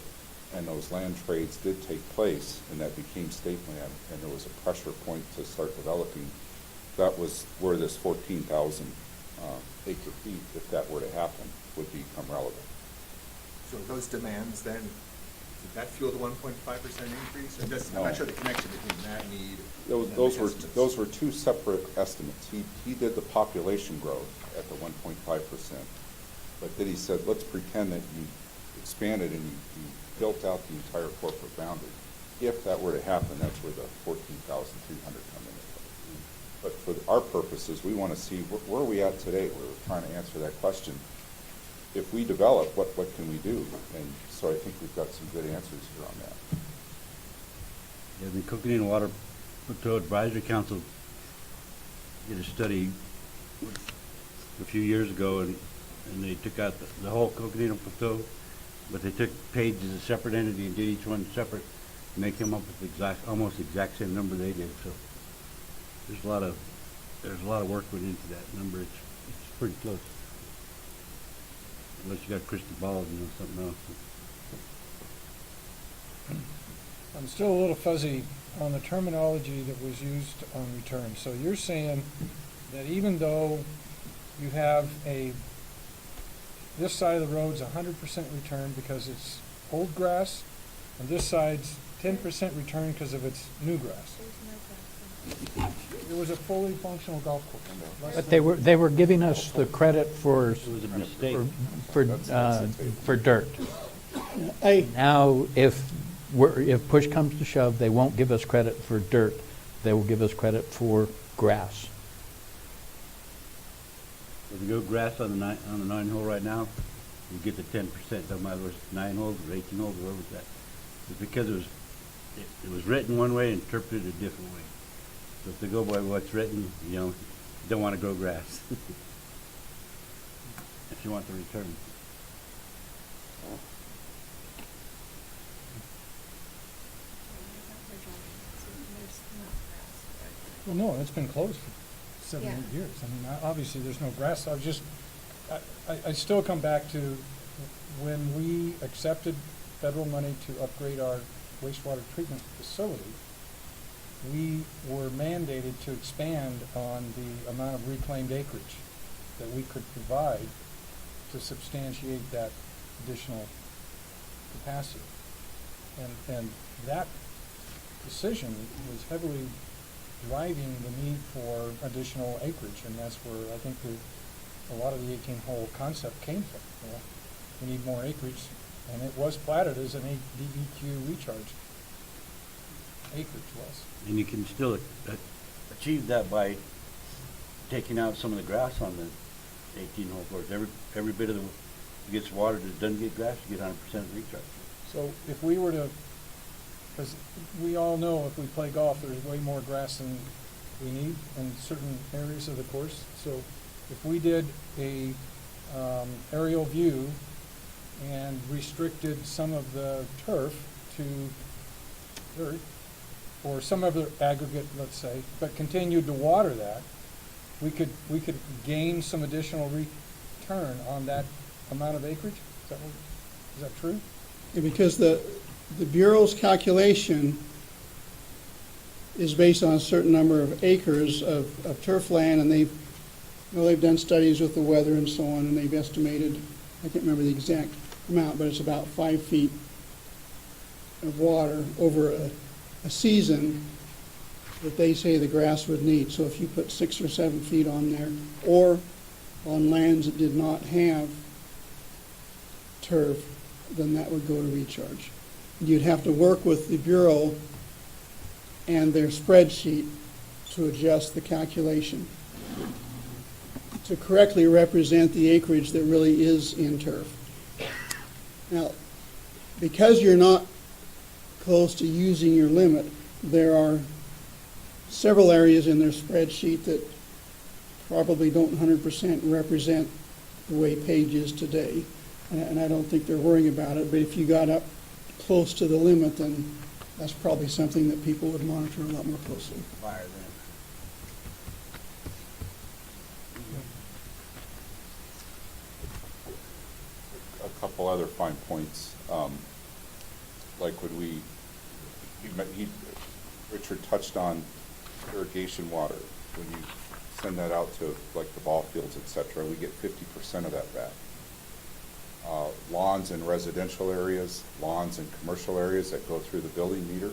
and those land trades did take place, and that became state land, and there was a pressure point to start developing. That was where this 14,000 acre feet, if that were to happen, would become relevant. So those demands then, did that fuel the 1.5% increase? Or just, No. I'm not sure the connection between that need and the Those were two separate estimates. He did the population growth at the 1.5%, but then he said, let's pretend that you expanded and you built out the entire corporate boundary. If that were to happen, that's where the 14,300 come in. But for our purposes, we want to see where are we at today. We're trying to answer that question. If we develop, what can we do? And so I think we've got some good answers here on that. Yeah, the Coconino Water Plateau Advisory Council did a study a few years ago, and they took out the whole Coconino Plateau, but they took Page as a separate entity and did each one separate, and they came up with almost the exact same number they did. So there's a lot of work went into that number. It's pretty close. Unless you got crystal ball, something else. I'm still a little fuzzy on the terminology that was used on return. So you're saying that even though you have this side of the road's 100% return because it's old grass, and this side's 10% return because of its new grass. It was a fully functional golf course. But they were giving us the credit for, It was a mistake. for dirt. Now, if push comes to shove, they won't give us credit for dirt. They will give us credit for grass. If you go grass on the nine hole right now, you get the 10%. Doesn't matter whether it's 9 holes or 18 holes, whatever it's at. It's because it was written one way and interpreted a different way. So if they go by what's written, you don't want to grow grass. If you want the return. Well, no, it's been closed for 7 or 8 years. I mean, obviously, there's no grass. I still come back to when we accepted federal money to upgrade our wastewater treatment facility, we were mandated to expand on the amount of reclaimed acreage that we could provide to substantiate that additional capacity. And that decision was heavily driving the need for additional acreage, and that's where I think a lot of the 18-hole concept came from. We need more acreage, and it was platted as an DEQ recharge. Acreage was. And you can still achieve that by taking out some of the grass on the 18-hole course. Every bit of that gets watered that doesn't get grass, you get 100% recharge. So if we were to, because we all know if we play golf, there's way more grass than we need in certain areas of the course. So if we did a aerial view and restricted some of the turf to dirt, or some other aggregate, let's say, but continued to water that, we could gain some additional return on that amount of acreage? Is that true? Yeah, because the Bureau's calculation is based on a certain number of acres of turf land, and they've done studies with the weather and so on, and they've estimated, I can't remember the exact amount, but it's about 5 feet of water over a season that they say the grass would need. So if you put 6 or 7 feet on there, or on lands that did not have turf, then that would go to recharge. You'd have to work with the Bureau and their spreadsheet to adjust the calculation to correctly represent the acreage that really is in turf. Now, because you're not close to using your limit, there are several areas in their spreadsheet that probably don't 100% represent the way Page is today. And I don't think they're worrying about it, but if you got up close to the limit, then that's probably something that people would monitor a lot more closely. A couple other fine points, like when Richard touched on irrigation water. When you send that out to like the ball fields, et cetera, we get 50% of that back. Lawns in residential areas, lawns in commercial areas that go through the building meter,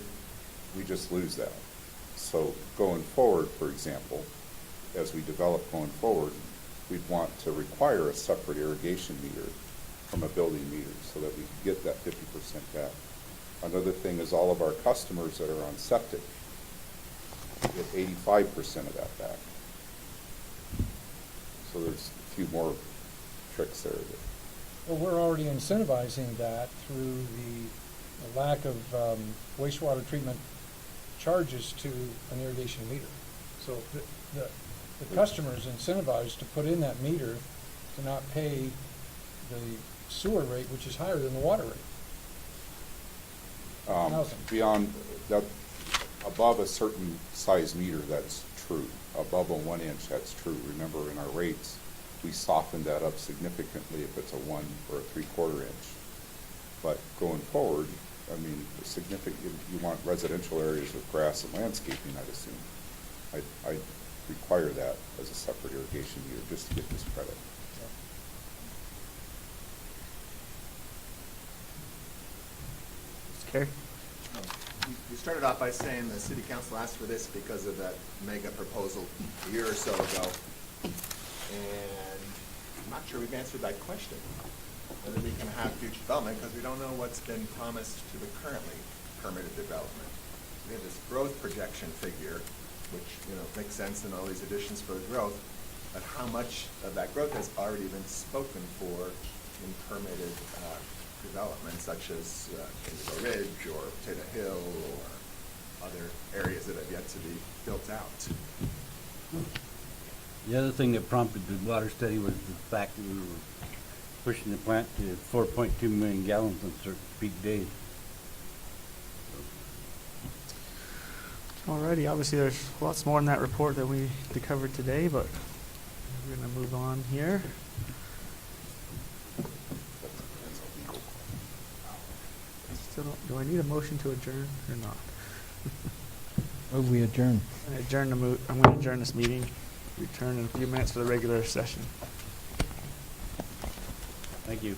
we just lose that. So going forward, for example, as we develop going forward, we'd want to require a separate irrigation meter from a building meter so that we can get that 50% back. Another thing is all of our customers that are on septic get 85% of that back. So there's a few more tricks there. Well, we're already incentivizing that through the lack of wastewater treatment charges to an irrigation meter. So the customer is incentivized to put in that meter to not pay the sewer rate, which is higher than the water rate. Beyond that, above a certain size meter, that's true. Above a 1 inch, that's true. Remember, in our rates, we softened that up significantly if it's a 1 or a 3/4 inch. But going forward, I mean, you want residential areas with grass and landscaping, I'd assume. I'd require that as a separate irrigation meter just to get this credit. Mr. Carey? You started off by saying the city council asked for this because of that mega proposal a year or so ago. And I'm not sure we've answered that question, whether we can have future development, because we don't know what's been promised to the currently permitted development. We have this growth projection figure, which, makes sense in all these additions for the growth, but how much of that growth has already been spoken for in permitted development, such as Indigo Ridge or Potato Hill or other areas that have yet to be built out. The other thing that prompted the water study was the fact that we were pushing the plant to 4.2 million gallons on certain peak days. Alrighty, obviously there's lots more in that report that we covered today, but we're going to move on here. Do I need a motion to adjourn or not? Move we adjourn. I'm going to adjourn this meeting. Return in a few minutes for the regular session. Thank you.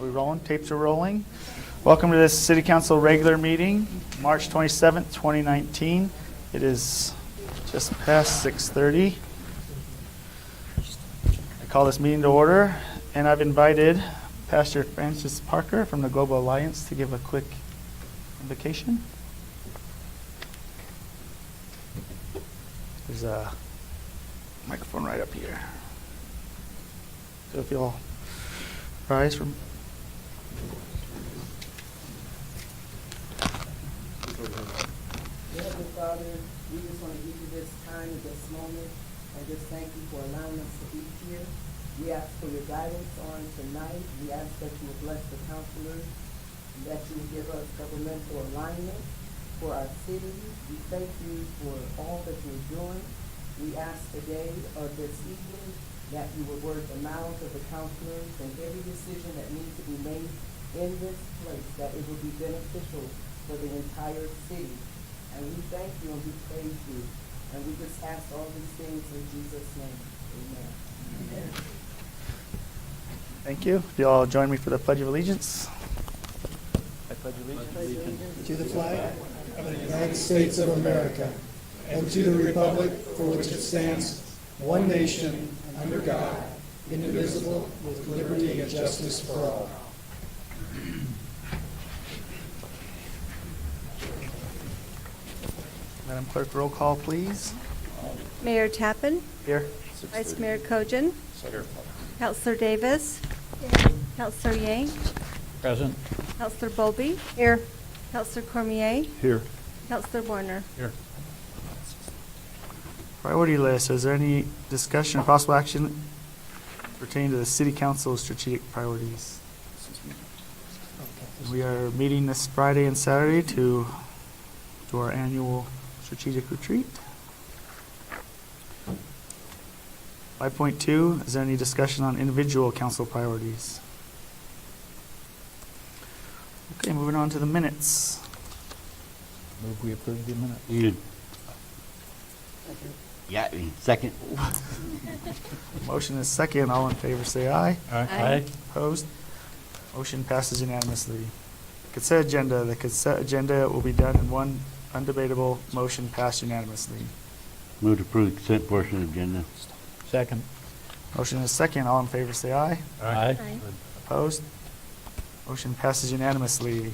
we rolling? Tapes are rolling. Welcome to this City Council regular meeting, March 27th, 2019. It is just past 6:30. I call this meeting to order, and I've invited Pastor Francis Parker from the Global Alliance to give a quick invocation. There's a microphone right up here. So if you'll rise from. Heavenly Father, we just want to give you this time at this moment and just thank you for allowing us to be here. We ask for your guidance on tonight. We ask that you would bless the counselors, and that you would give us governmental alignment for our city. We thank you for all that you're doing. We ask today or this evening that you would word the mouths of the counselors and every decision that needs to be made in this place, that it will be beneficial for the entire city. And we thank you and we praise you. And we just ask all these things in Jesus' name. Amen. Thank you. Do you all join me for the Pledge of Allegiance? I pledge allegiance. To the flag of the United States of America and to the republic for which it stands, one nation, under God, indivisible, with liberty and justice for all. Madam Clerk, roll call, please. Mayor Tappan, Here. Vice Mayor Kojin, Councilor Davis, Councilor Yang, Present. Councilor Bowlby. Here. Councilor Cormier, Here. Councilor Warner. Here. Priority list. Is there any discussion or possible action pertaining to the City Council strategic priorities? We are meeting this Friday and Saturday to do our annual strategic retreat. 5.2, is there any discussion on individual council priorities? Okay, moving on to the minutes. Move we approve the minute. You- Yeah, second. Motion is second. All in favor say aye. Aye. Opposed? Motion passes unanimously. Consent agenda. The consent agenda will be done in one undebatable motion passed unanimously. Move to approve the consent portion of the agenda. Second. Motion is second. All in favor say aye. Aye. Opposed? Motion passes unanimously.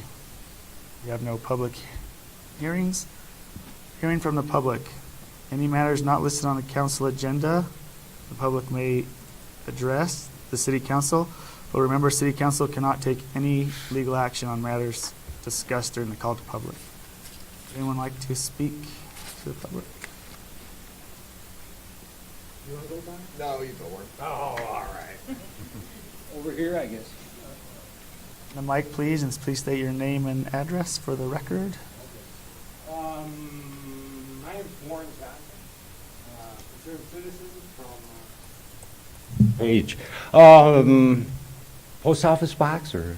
We have no public hearings. Hearing from the public. Any matters not listed on the council agenda, the public may address the city council. But remember, city council cannot take any legal action on matters discussed during the call to public. Anyone like to speak to the public? You want to go by? No, you go on. Oh, all right. Over here, I guess. The mic, please, and please state your name and address for the record. My name's Warren Johnson, concerned citizen from Page. Post office box or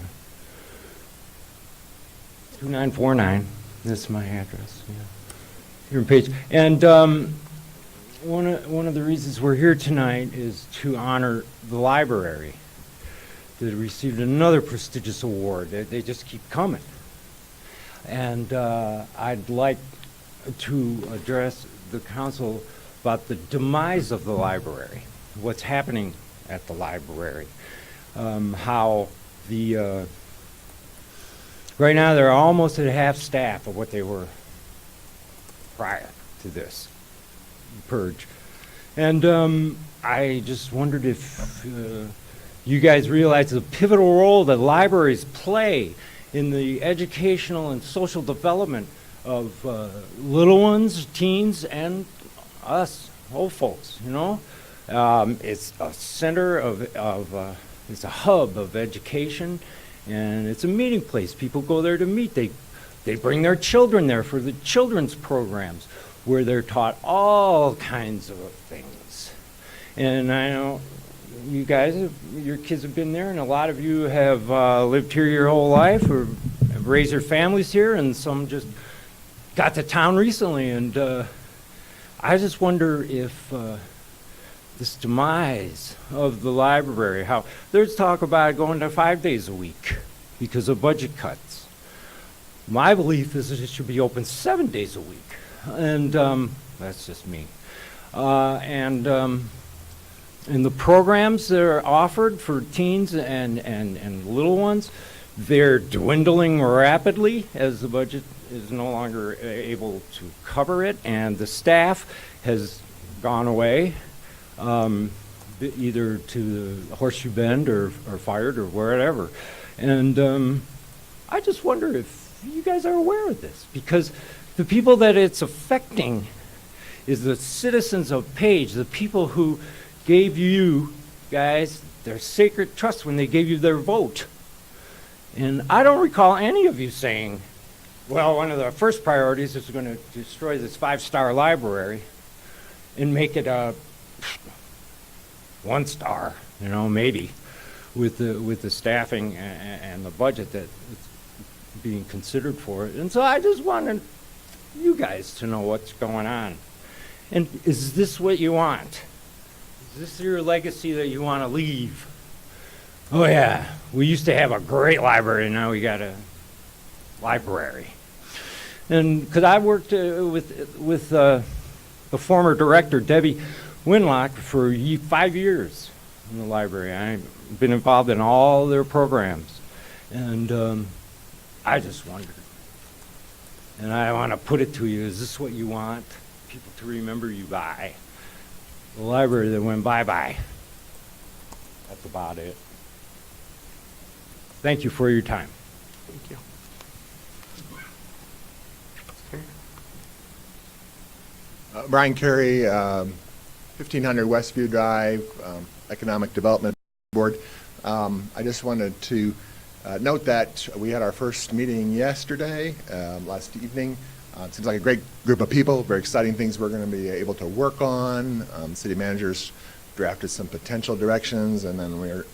2949. That's my address. Yeah. Here in Page. And one of the reasons we're here tonight is to honor the library that received another prestigious award. They just keep coming. And I'd like to address the council about the demise of the library, what's happening at the library, how the right now they're almost at half staff of what they were prior to this purge. And I just wondered if you guys realize the pivotal role that libraries play in the educational and social development of little ones, teens, and us old folks, you know? It's a center of it's a hub of education, and it's a meeting place. People go there to meet. They bring their children there for the children's programs, where they're taught all kinds of things. And I know you guys, your kids have been there, and a lot of you have lived here your whole life or have raised your families here, and some just got to town recently. And I just wonder if this demise of the library, how there's talk about going to 5 days a week because of budget cuts. My belief is that it should be open 7 days a week, and that's just me. And the programs that are offered for teens and little ones, they're dwindling rapidly as the budget is no longer able to cover it, and the staff has gone away, either to the Horseshoe Bend or fired or wherever. And I just wonder if you guys are aware of this, because the people that it's affecting is the citizens of Page, the people who gave you guys their sacred trust when they gave you their vote. And I don't recall any of you saying, well, one of the first priorities is going to destroy this 5-star library and make it a 1-star, you know, maybe, with the staffing and the budget that is being considered for it. And so I just wanted you guys to know what's going on. And is this what you want? Is this your legacy that you want to leave? Oh yeah, we used to have a great library, now we got a library. And because I worked with the former director, Debbie Winlock, for 5 years in the library. I've been involved in all their programs. And I just wondered. And I want to put it to you, is this what you want people to remember you by? The library that went bye-bye. That's about it. Thank you for your time. Thank you. Brian Carey, 1500 Westview Drive, Economic Development Board. I just wanted to note that we had our first meeting yesterday, last evening. It seems like a great group of people, very exciting things we're going to be able to work on. City managers drafted some potential directions, and then we're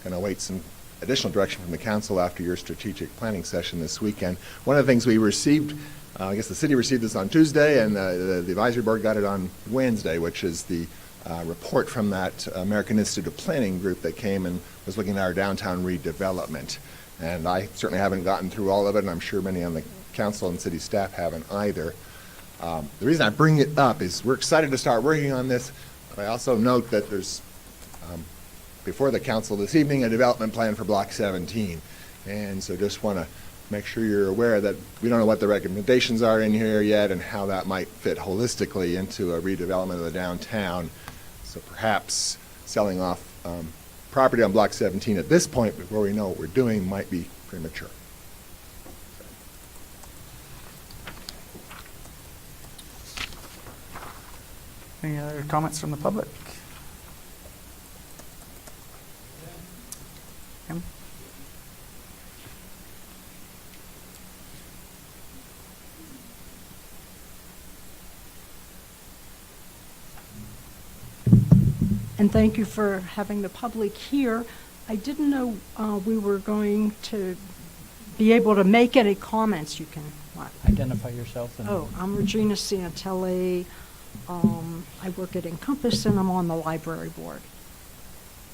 going to await some additional direction from the council after your strategic planning session this weekend. One of the things we received, I guess the city received this on Tuesday, and the advisory board got it on Wednesday, which is the report from that American Institute of Planning group that came and was looking at our downtown redevelopment. And I certainly haven't gotten through all of it, and I'm sure many on the council and city staff haven't either. The reason I bring it up is we're excited to start working on this, but I also note that there's, before the council this evening, a development plan for Block 17. And so just want to make sure you're aware that we don't know what the recommendations are in here yet and how that might fit holistically into a redevelopment of the downtown. So perhaps selling off property on Block 17 at this point, before we know what we're doing, might be premature. Any other comments from the public? Kim? And thank you for having the public here. I didn't know we were going to be able to make any comments. You can what? Identify yourself. And Oh, I'm Regina Santelli. I work at Encompass, and I'm on the library board.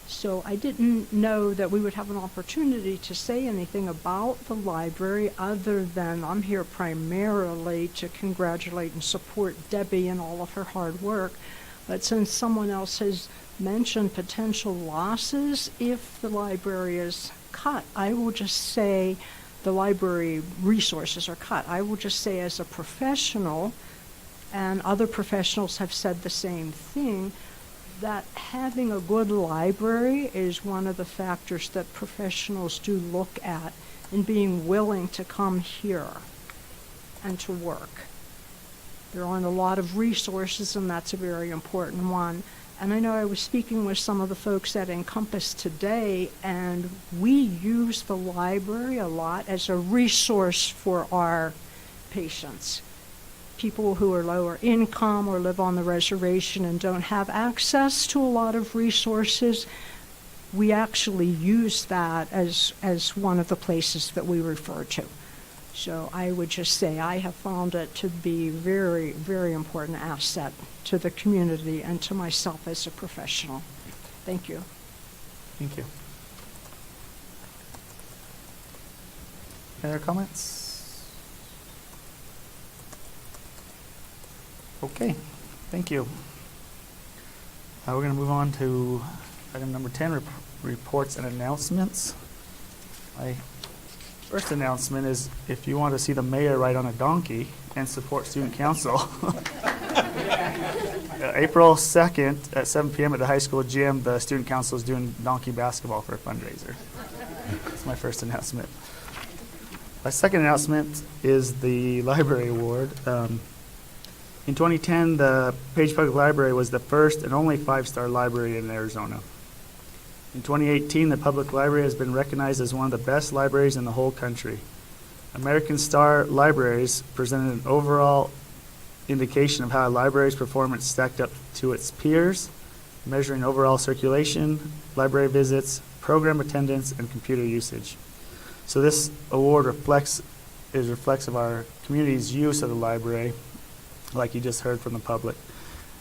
So I didn't know that we would have an opportunity to say anything about the library other than I'm here primarily to congratulate and support Debbie and all of her hard work. But since someone else has mentioned potential losses if the library is cut, I will just say the library resources are cut. I will just say as a professional, and other professionals have said the same thing, that having a good library is one of the factors that professionals do look at in being willing to come here and to work. There aren't a lot of resources, and that's a very important one. And I know I was speaking with some of the folks at Encompass today, and we use the library a lot as a resource for our patients. People who are lower income or live on the reservation and don't have access to a lot of resources, we actually use that as one of the places that we refer to. So I would just say I have found it to be very, very important asset to the community and to myself as a professional. Thank you. Thank you. Any other comments? Okay, thank you. We're going to move on to item number 10, reports and announcements. My first announcement is if you want to see the mayor ride on a donkey and support student council, April 2nd at 7 p.m. at the high school gym, the student council is doing donkey basketball for a fundraiser. That's my first announcement. My second announcement is the library award. In 2010, the Page Public Library was the first and only 5-star library in Arizona. In 2018, the public library has been recognized as one of the best libraries in the whole country. American Star Libraries presented an overall indication of how a library's performance stacked up to its peers, measuring overall circulation, library visits, program attendance, and computer usage. So this award reflects of our community's use of the library, like you just heard from the public.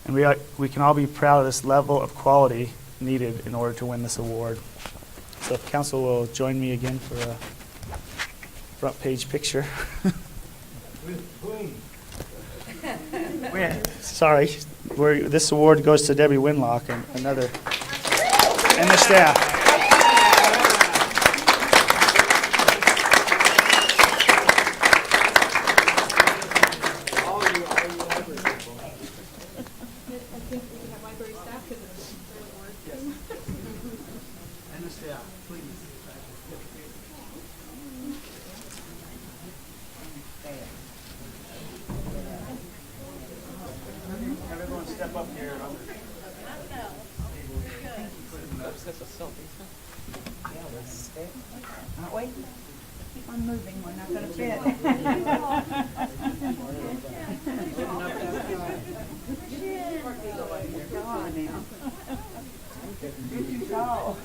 And we can all be proud of this level of quality needed in order to win this award. So if council will join me again for a front page picture. Sorry, this award goes to Debbie Winlock and and the staff. Everyone step up here. Aren't we? Keep on moving, we're not gonna fit. Go on now. You're too tall.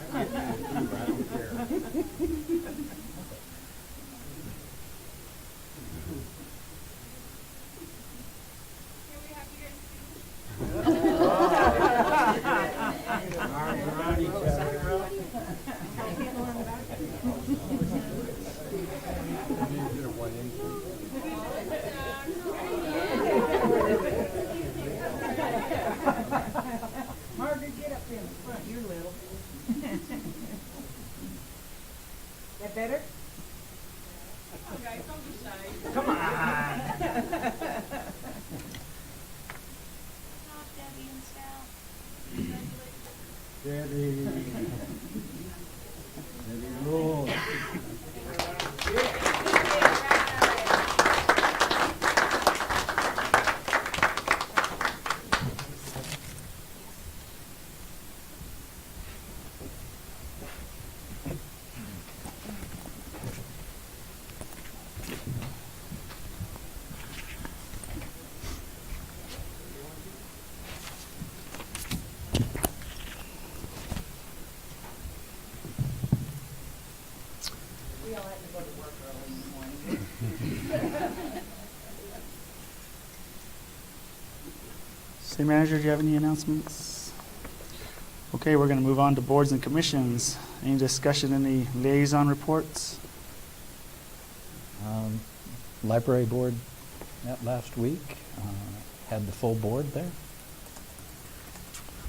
Margaret, get up there in front, you're little. That better? Okay, don't be shy. Come on. Debbie and staff. Debbie. Debbie rules. We all had to go to work early in the morning. City Manager, do you have any announcements? Okay, we're going to move on to boards and commissions. Any discussion, any liaison reports? Library board met last week, had the full board there.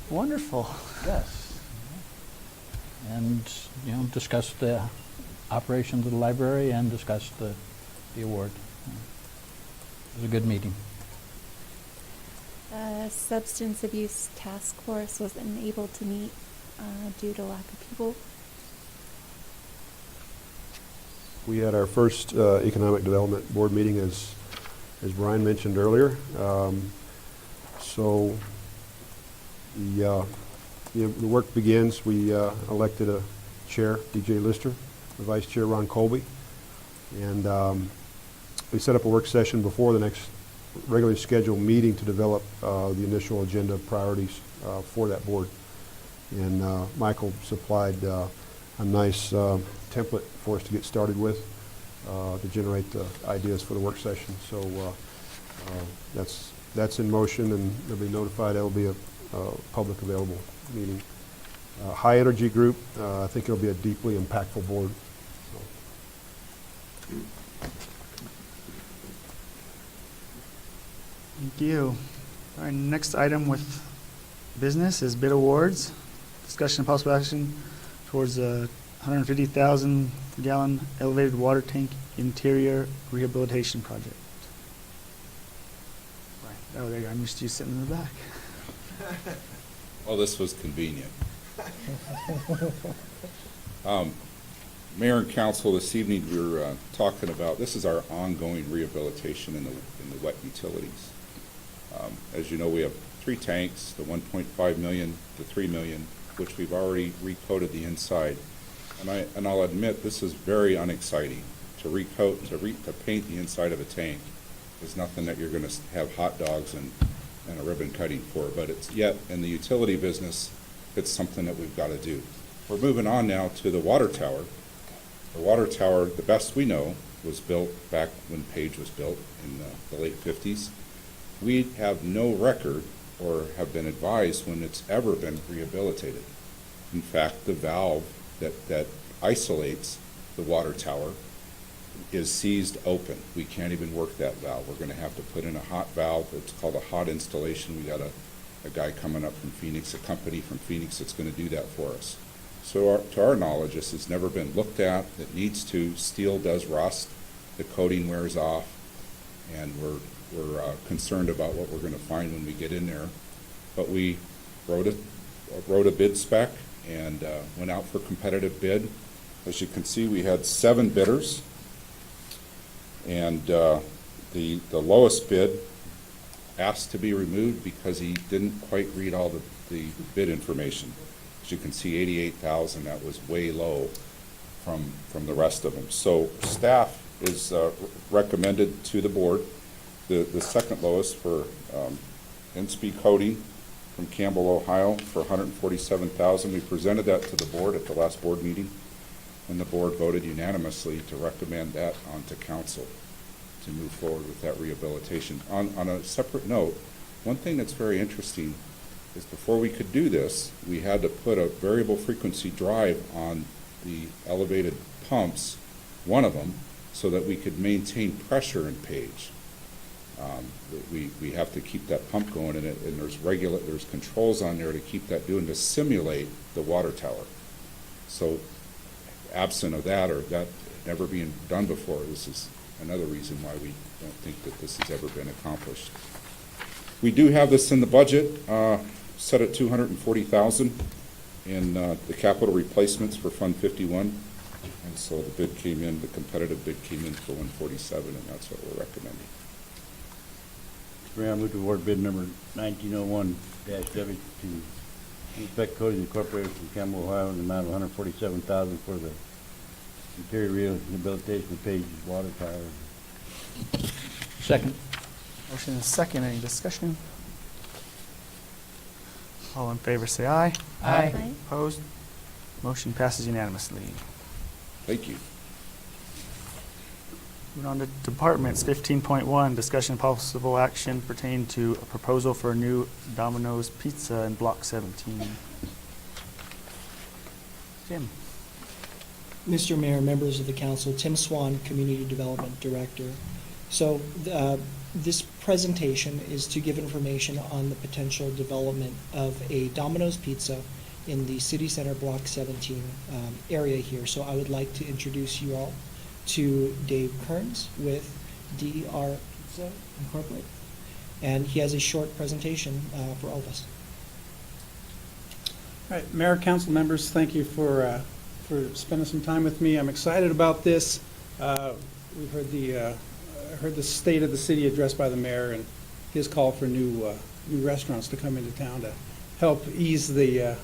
Wonderful. Yes. And, discussed the operations of the library and discussed the award. It was a good meeting. Substance abuse task force wasn't able to meet due to lack of people. We had our first Economic Development Board meeting, as Brian mentioned earlier. So the work begins. We elected a chair, DJ Lister, the vice chair, Ron Colby, and we set up a work session before the next regularly scheduled meeting to develop the initial agenda priorities for that board. And Michael supplied a nice template for us to get started with. to generate the ideas for the work session. So that's in motion, and they'll be notified. That'll be a public available meeting. High Energy Group, I think it'll be a deeply impactful board. Thank you. All right, next item with business is bid awards. Discussion and possible action towards a 150,000 gallon elevated water tank interior rehabilitation project. Right. Oh, there you go. I'm used to you sitting in the back. Well, this was convenient. Mayor and council, this evening we're talking about, this is our ongoing rehabilitation in the wet utilities. As you know, we have 3 tanks, the 1.5 million, the 3 million, which we've already recoated the inside. And I'll admit, this is very unexciting. To recoat, to paint the inside of a tank is nothing that you're going to have hot dogs and a ribbon cutting for, but it's yet in the utility business, it's something that we've got to do. We're moving on now to the water tower. The water tower, the best we know, was built back when Page was built in the late 50s. We have no record or have been advised when it's ever been rehabilitated. In fact, the valve that isolates the water tower is seized open. We can't even work that valve. We're going to have to put in a hot valve. It's called a hot installation. We got a guy coming up from Phoenix, a company from Phoenix that's going to do that for us. So to our knowledge, this has never been looked at. It needs to. Steel does rust. The coating wears off, and we're concerned about what we're going to find when we get in there. But we wrote a bid spec and went out for competitive bid. As you can see, we had 7 bidders, and the lowest bid asked to be removed because he didn't quite read all the bid information. As you can see, 88,000, that was way low from the rest of them. So staff is recommended to the board the second lowest for NSP coating from Campbell, Ohio for $147,000. We presented that to the board at the last board meeting, and the board voted unanimously to recommend that onto council to move forward with that rehabilitation. On a separate note, one thing that's very interesting is before we could do this, we had to put a variable frequency drive on the elevated pumps, one of them, so that we could maintain pressure in Page. We have to keep that pump going, and there's controls on there to keep that doing, to simulate the water tower. So absent of that, or that never being done before, this is another reason why we don't think that this has ever been accomplished. We do have this in the budget, set at $240,000 in the capital replacements for Fund 51. And so the bid came in, the competitive bid came in for $147,000, and that's what we're recommending. Mayor, I move to award bid number 1901-W to Inspect Coatings Incorporated from Campbell, Ohio, in the amount of $147,000 for the interior rehabilitation of Page's water tower. Second. Motion is second. Any discussion? All in favor say aye. Aye. Opposed? Motion passes unanimously. Thank you. Moving on to departments, 15.1, discussion and possible action pertaining to a proposal for a new Domino's Pizza in Block 17. Jim. Mr. Mayor, members of the council, Tim Swan, Community Development Director. So this presentation is to give information on the potential development of a Domino's Pizza in the City Center Block 17 area here. So I would like to introduce you all to Dave Kearns with DER Pizza Incorporated. And he has a short presentation for all of us. All right, Mayor, council members, thank you for spending some time with me. I'm excited about this. We heard the state of the city addressed by the mayor and his call for new restaurants to come into town to help ease the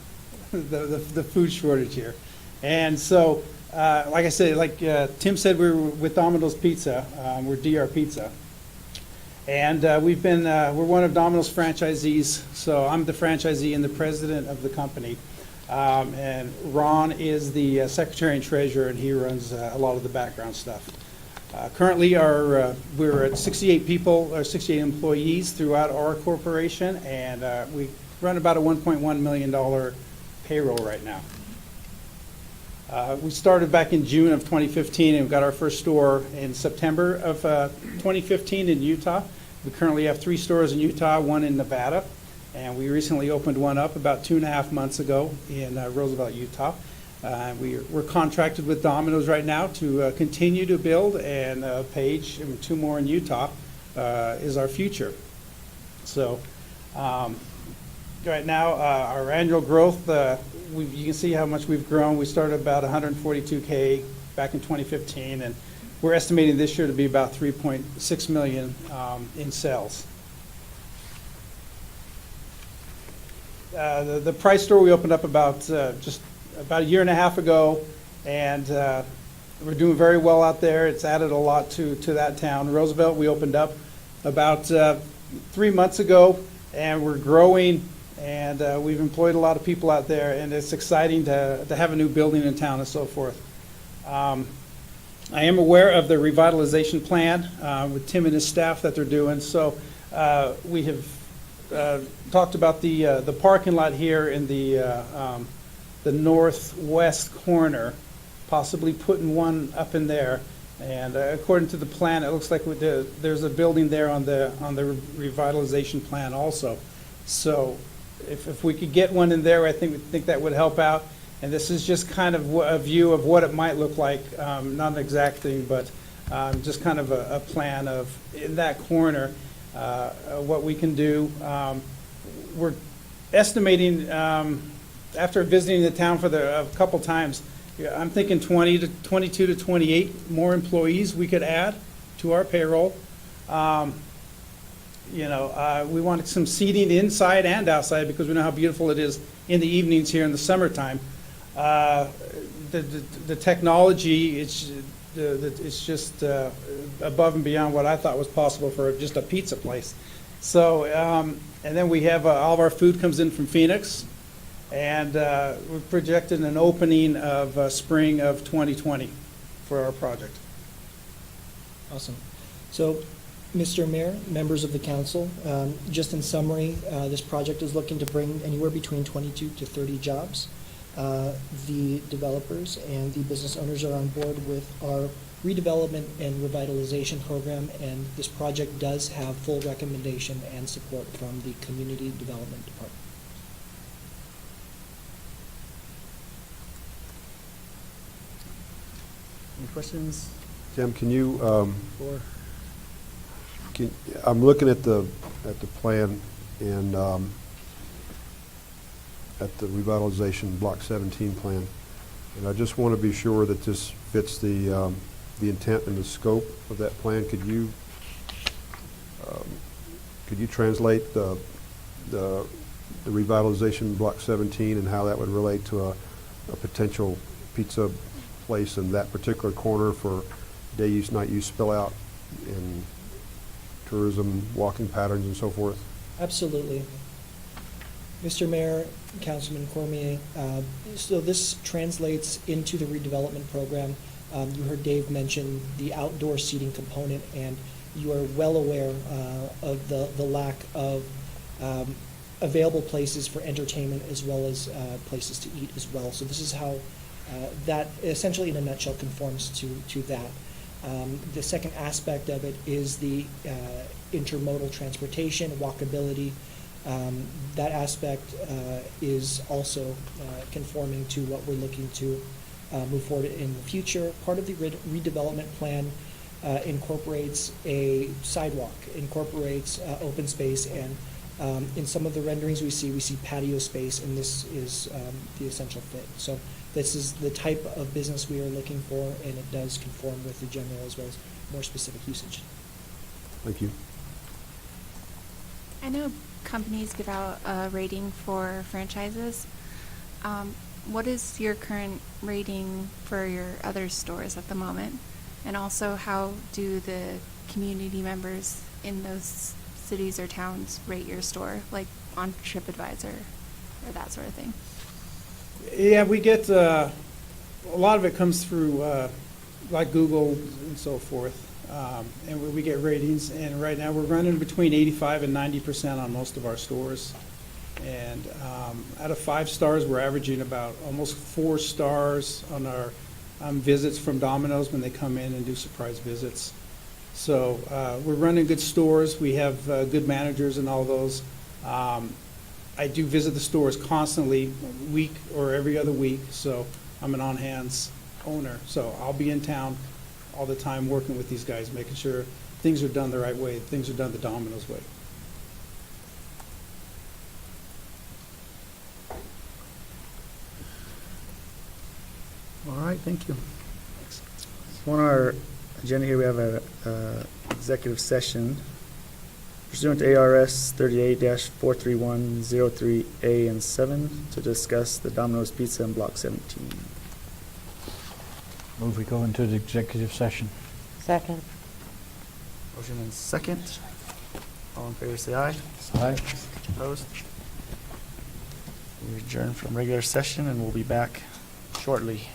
food shortage here. And so, like I said, like Tim said, we're with Domino's Pizza. We're DR Pizza. And we're one of Domino's franchisees. So I'm the franchisee and the president of the company. And Ron is the secretary and treasurer, and he runs a lot of the background stuff. Currently, we're at 68 people, or 68 employees throughout our corporation, and we run about a $1.1 million payroll right now. We started back in June of 2015 and we got our first store in September of 2015 in Utah. We currently have 3 stores in Utah, 1 in Nevada, and we recently opened one up about 2.5 months ago in Roosevelt, Utah. We're contracted with Domino's right now to continue to build, and Page, and 2 more in Utah, is our future. So right now, our annual growth, you can see how much we've grown. We started about 142K back in 2015, and we're estimating this year to be about 3.6 million in sales. The Price store we opened up about just about a year and a half ago, and we're doing very well out there. It's added a lot to that town. Roosevelt, we opened up about 3 months ago, and we're growing, and we've employed a lot of people out there, and it's exciting to have a new building in town and so forth. I am aware of the revitalization plan with Tim and his staff that they're doing. So we have talked about the parking lot here in the northwest corner, possibly putting one up in there. And according to the plan, it looks like there's a building there on the revitalization plan also. So if we could get one in there, I think that would help out. And this is just kind of a view of what it might look like, not an exact thing, but just kind of a plan of, in that corner, what we can do. We're estimating, after visiting the town for a couple times, I'm thinking 22 to 28 more employees we could add to our payroll. We wanted some seating inside and outside because we know how beautiful it is in the evenings here in the summertime. The technology, it's just above and beyond what I thought was possible for just a pizza place. So, and then we have all of our food comes in from Phoenix, and we're projecting an opening of spring of 2020 for our project. Awesome. So, Mr. Mayor, members of the council, just in summary, this project is looking to bring anywhere between 22 to 30 jobs. The developers and the business owners are on board with our redevelopment and revitalization program, and this project does have full recommendation and support from the Community Development Department. Any questions? Tim, can you, For I'm looking at the plan and at the revitalization Block 17 plan, and I just want to be sure that this fits the intent and the scope of that plan. Could you translate the revitalization Block 17 and how that would relate to a potential pizza place in that particular corner for day use, night use, spill out, and tourism, walking patterns, and so forth? Absolutely. Mr. Mayor, Councilman Cormier, so this translates into the redevelopment program. You heard Dave mention the outdoor seating component, and you are well aware of the lack of available places for entertainment as well as places to eat as well. So this is how that essentially in a nutshell conforms to that. The second aspect of it is the intermodal transportation, walkability. That aspect is also conforming to what we're looking to move forward in the future. Part of the redevelopment plan incorporates a sidewalk, incorporates open space, and in some of the renderings we see patio space, and this is the essential fit. So this is the type of business we are looking for, and it does conform with the general as well as more specific usage. Thank you. I know companies give out a rating for franchises. What is your current rating for your other stores at the moment? And also, how do the community members in those cities or towns rate your store, like on TripAdvisor or that sort of thing? Yeah, we get a lot of it comes through like Google and so forth, and we get ratings. And right now, we're running between 85 and 90% on most of our stores. And out of 5 stars, we're averaging about almost 4 stars on our visits from Domino's when they come in and do surprise visits. So we're running good stores. We have good managers and all those. I do visit the stores constantly, week or every other week, so I'm an on-hands owner. So I'll be in town all the time working with these guys, making sure things are done the right way, things are done the Domino's way. All right, thank you. On our agenda here, we have a executive session pursuant to ARS 38-43103A and 7 to discuss the Domino's Pizza in Block 17. Move we go into the executive session. Second. Motion and second. All in favor, say aye. Aye. Opposed? We adjourn from regular session and we'll be back shortly.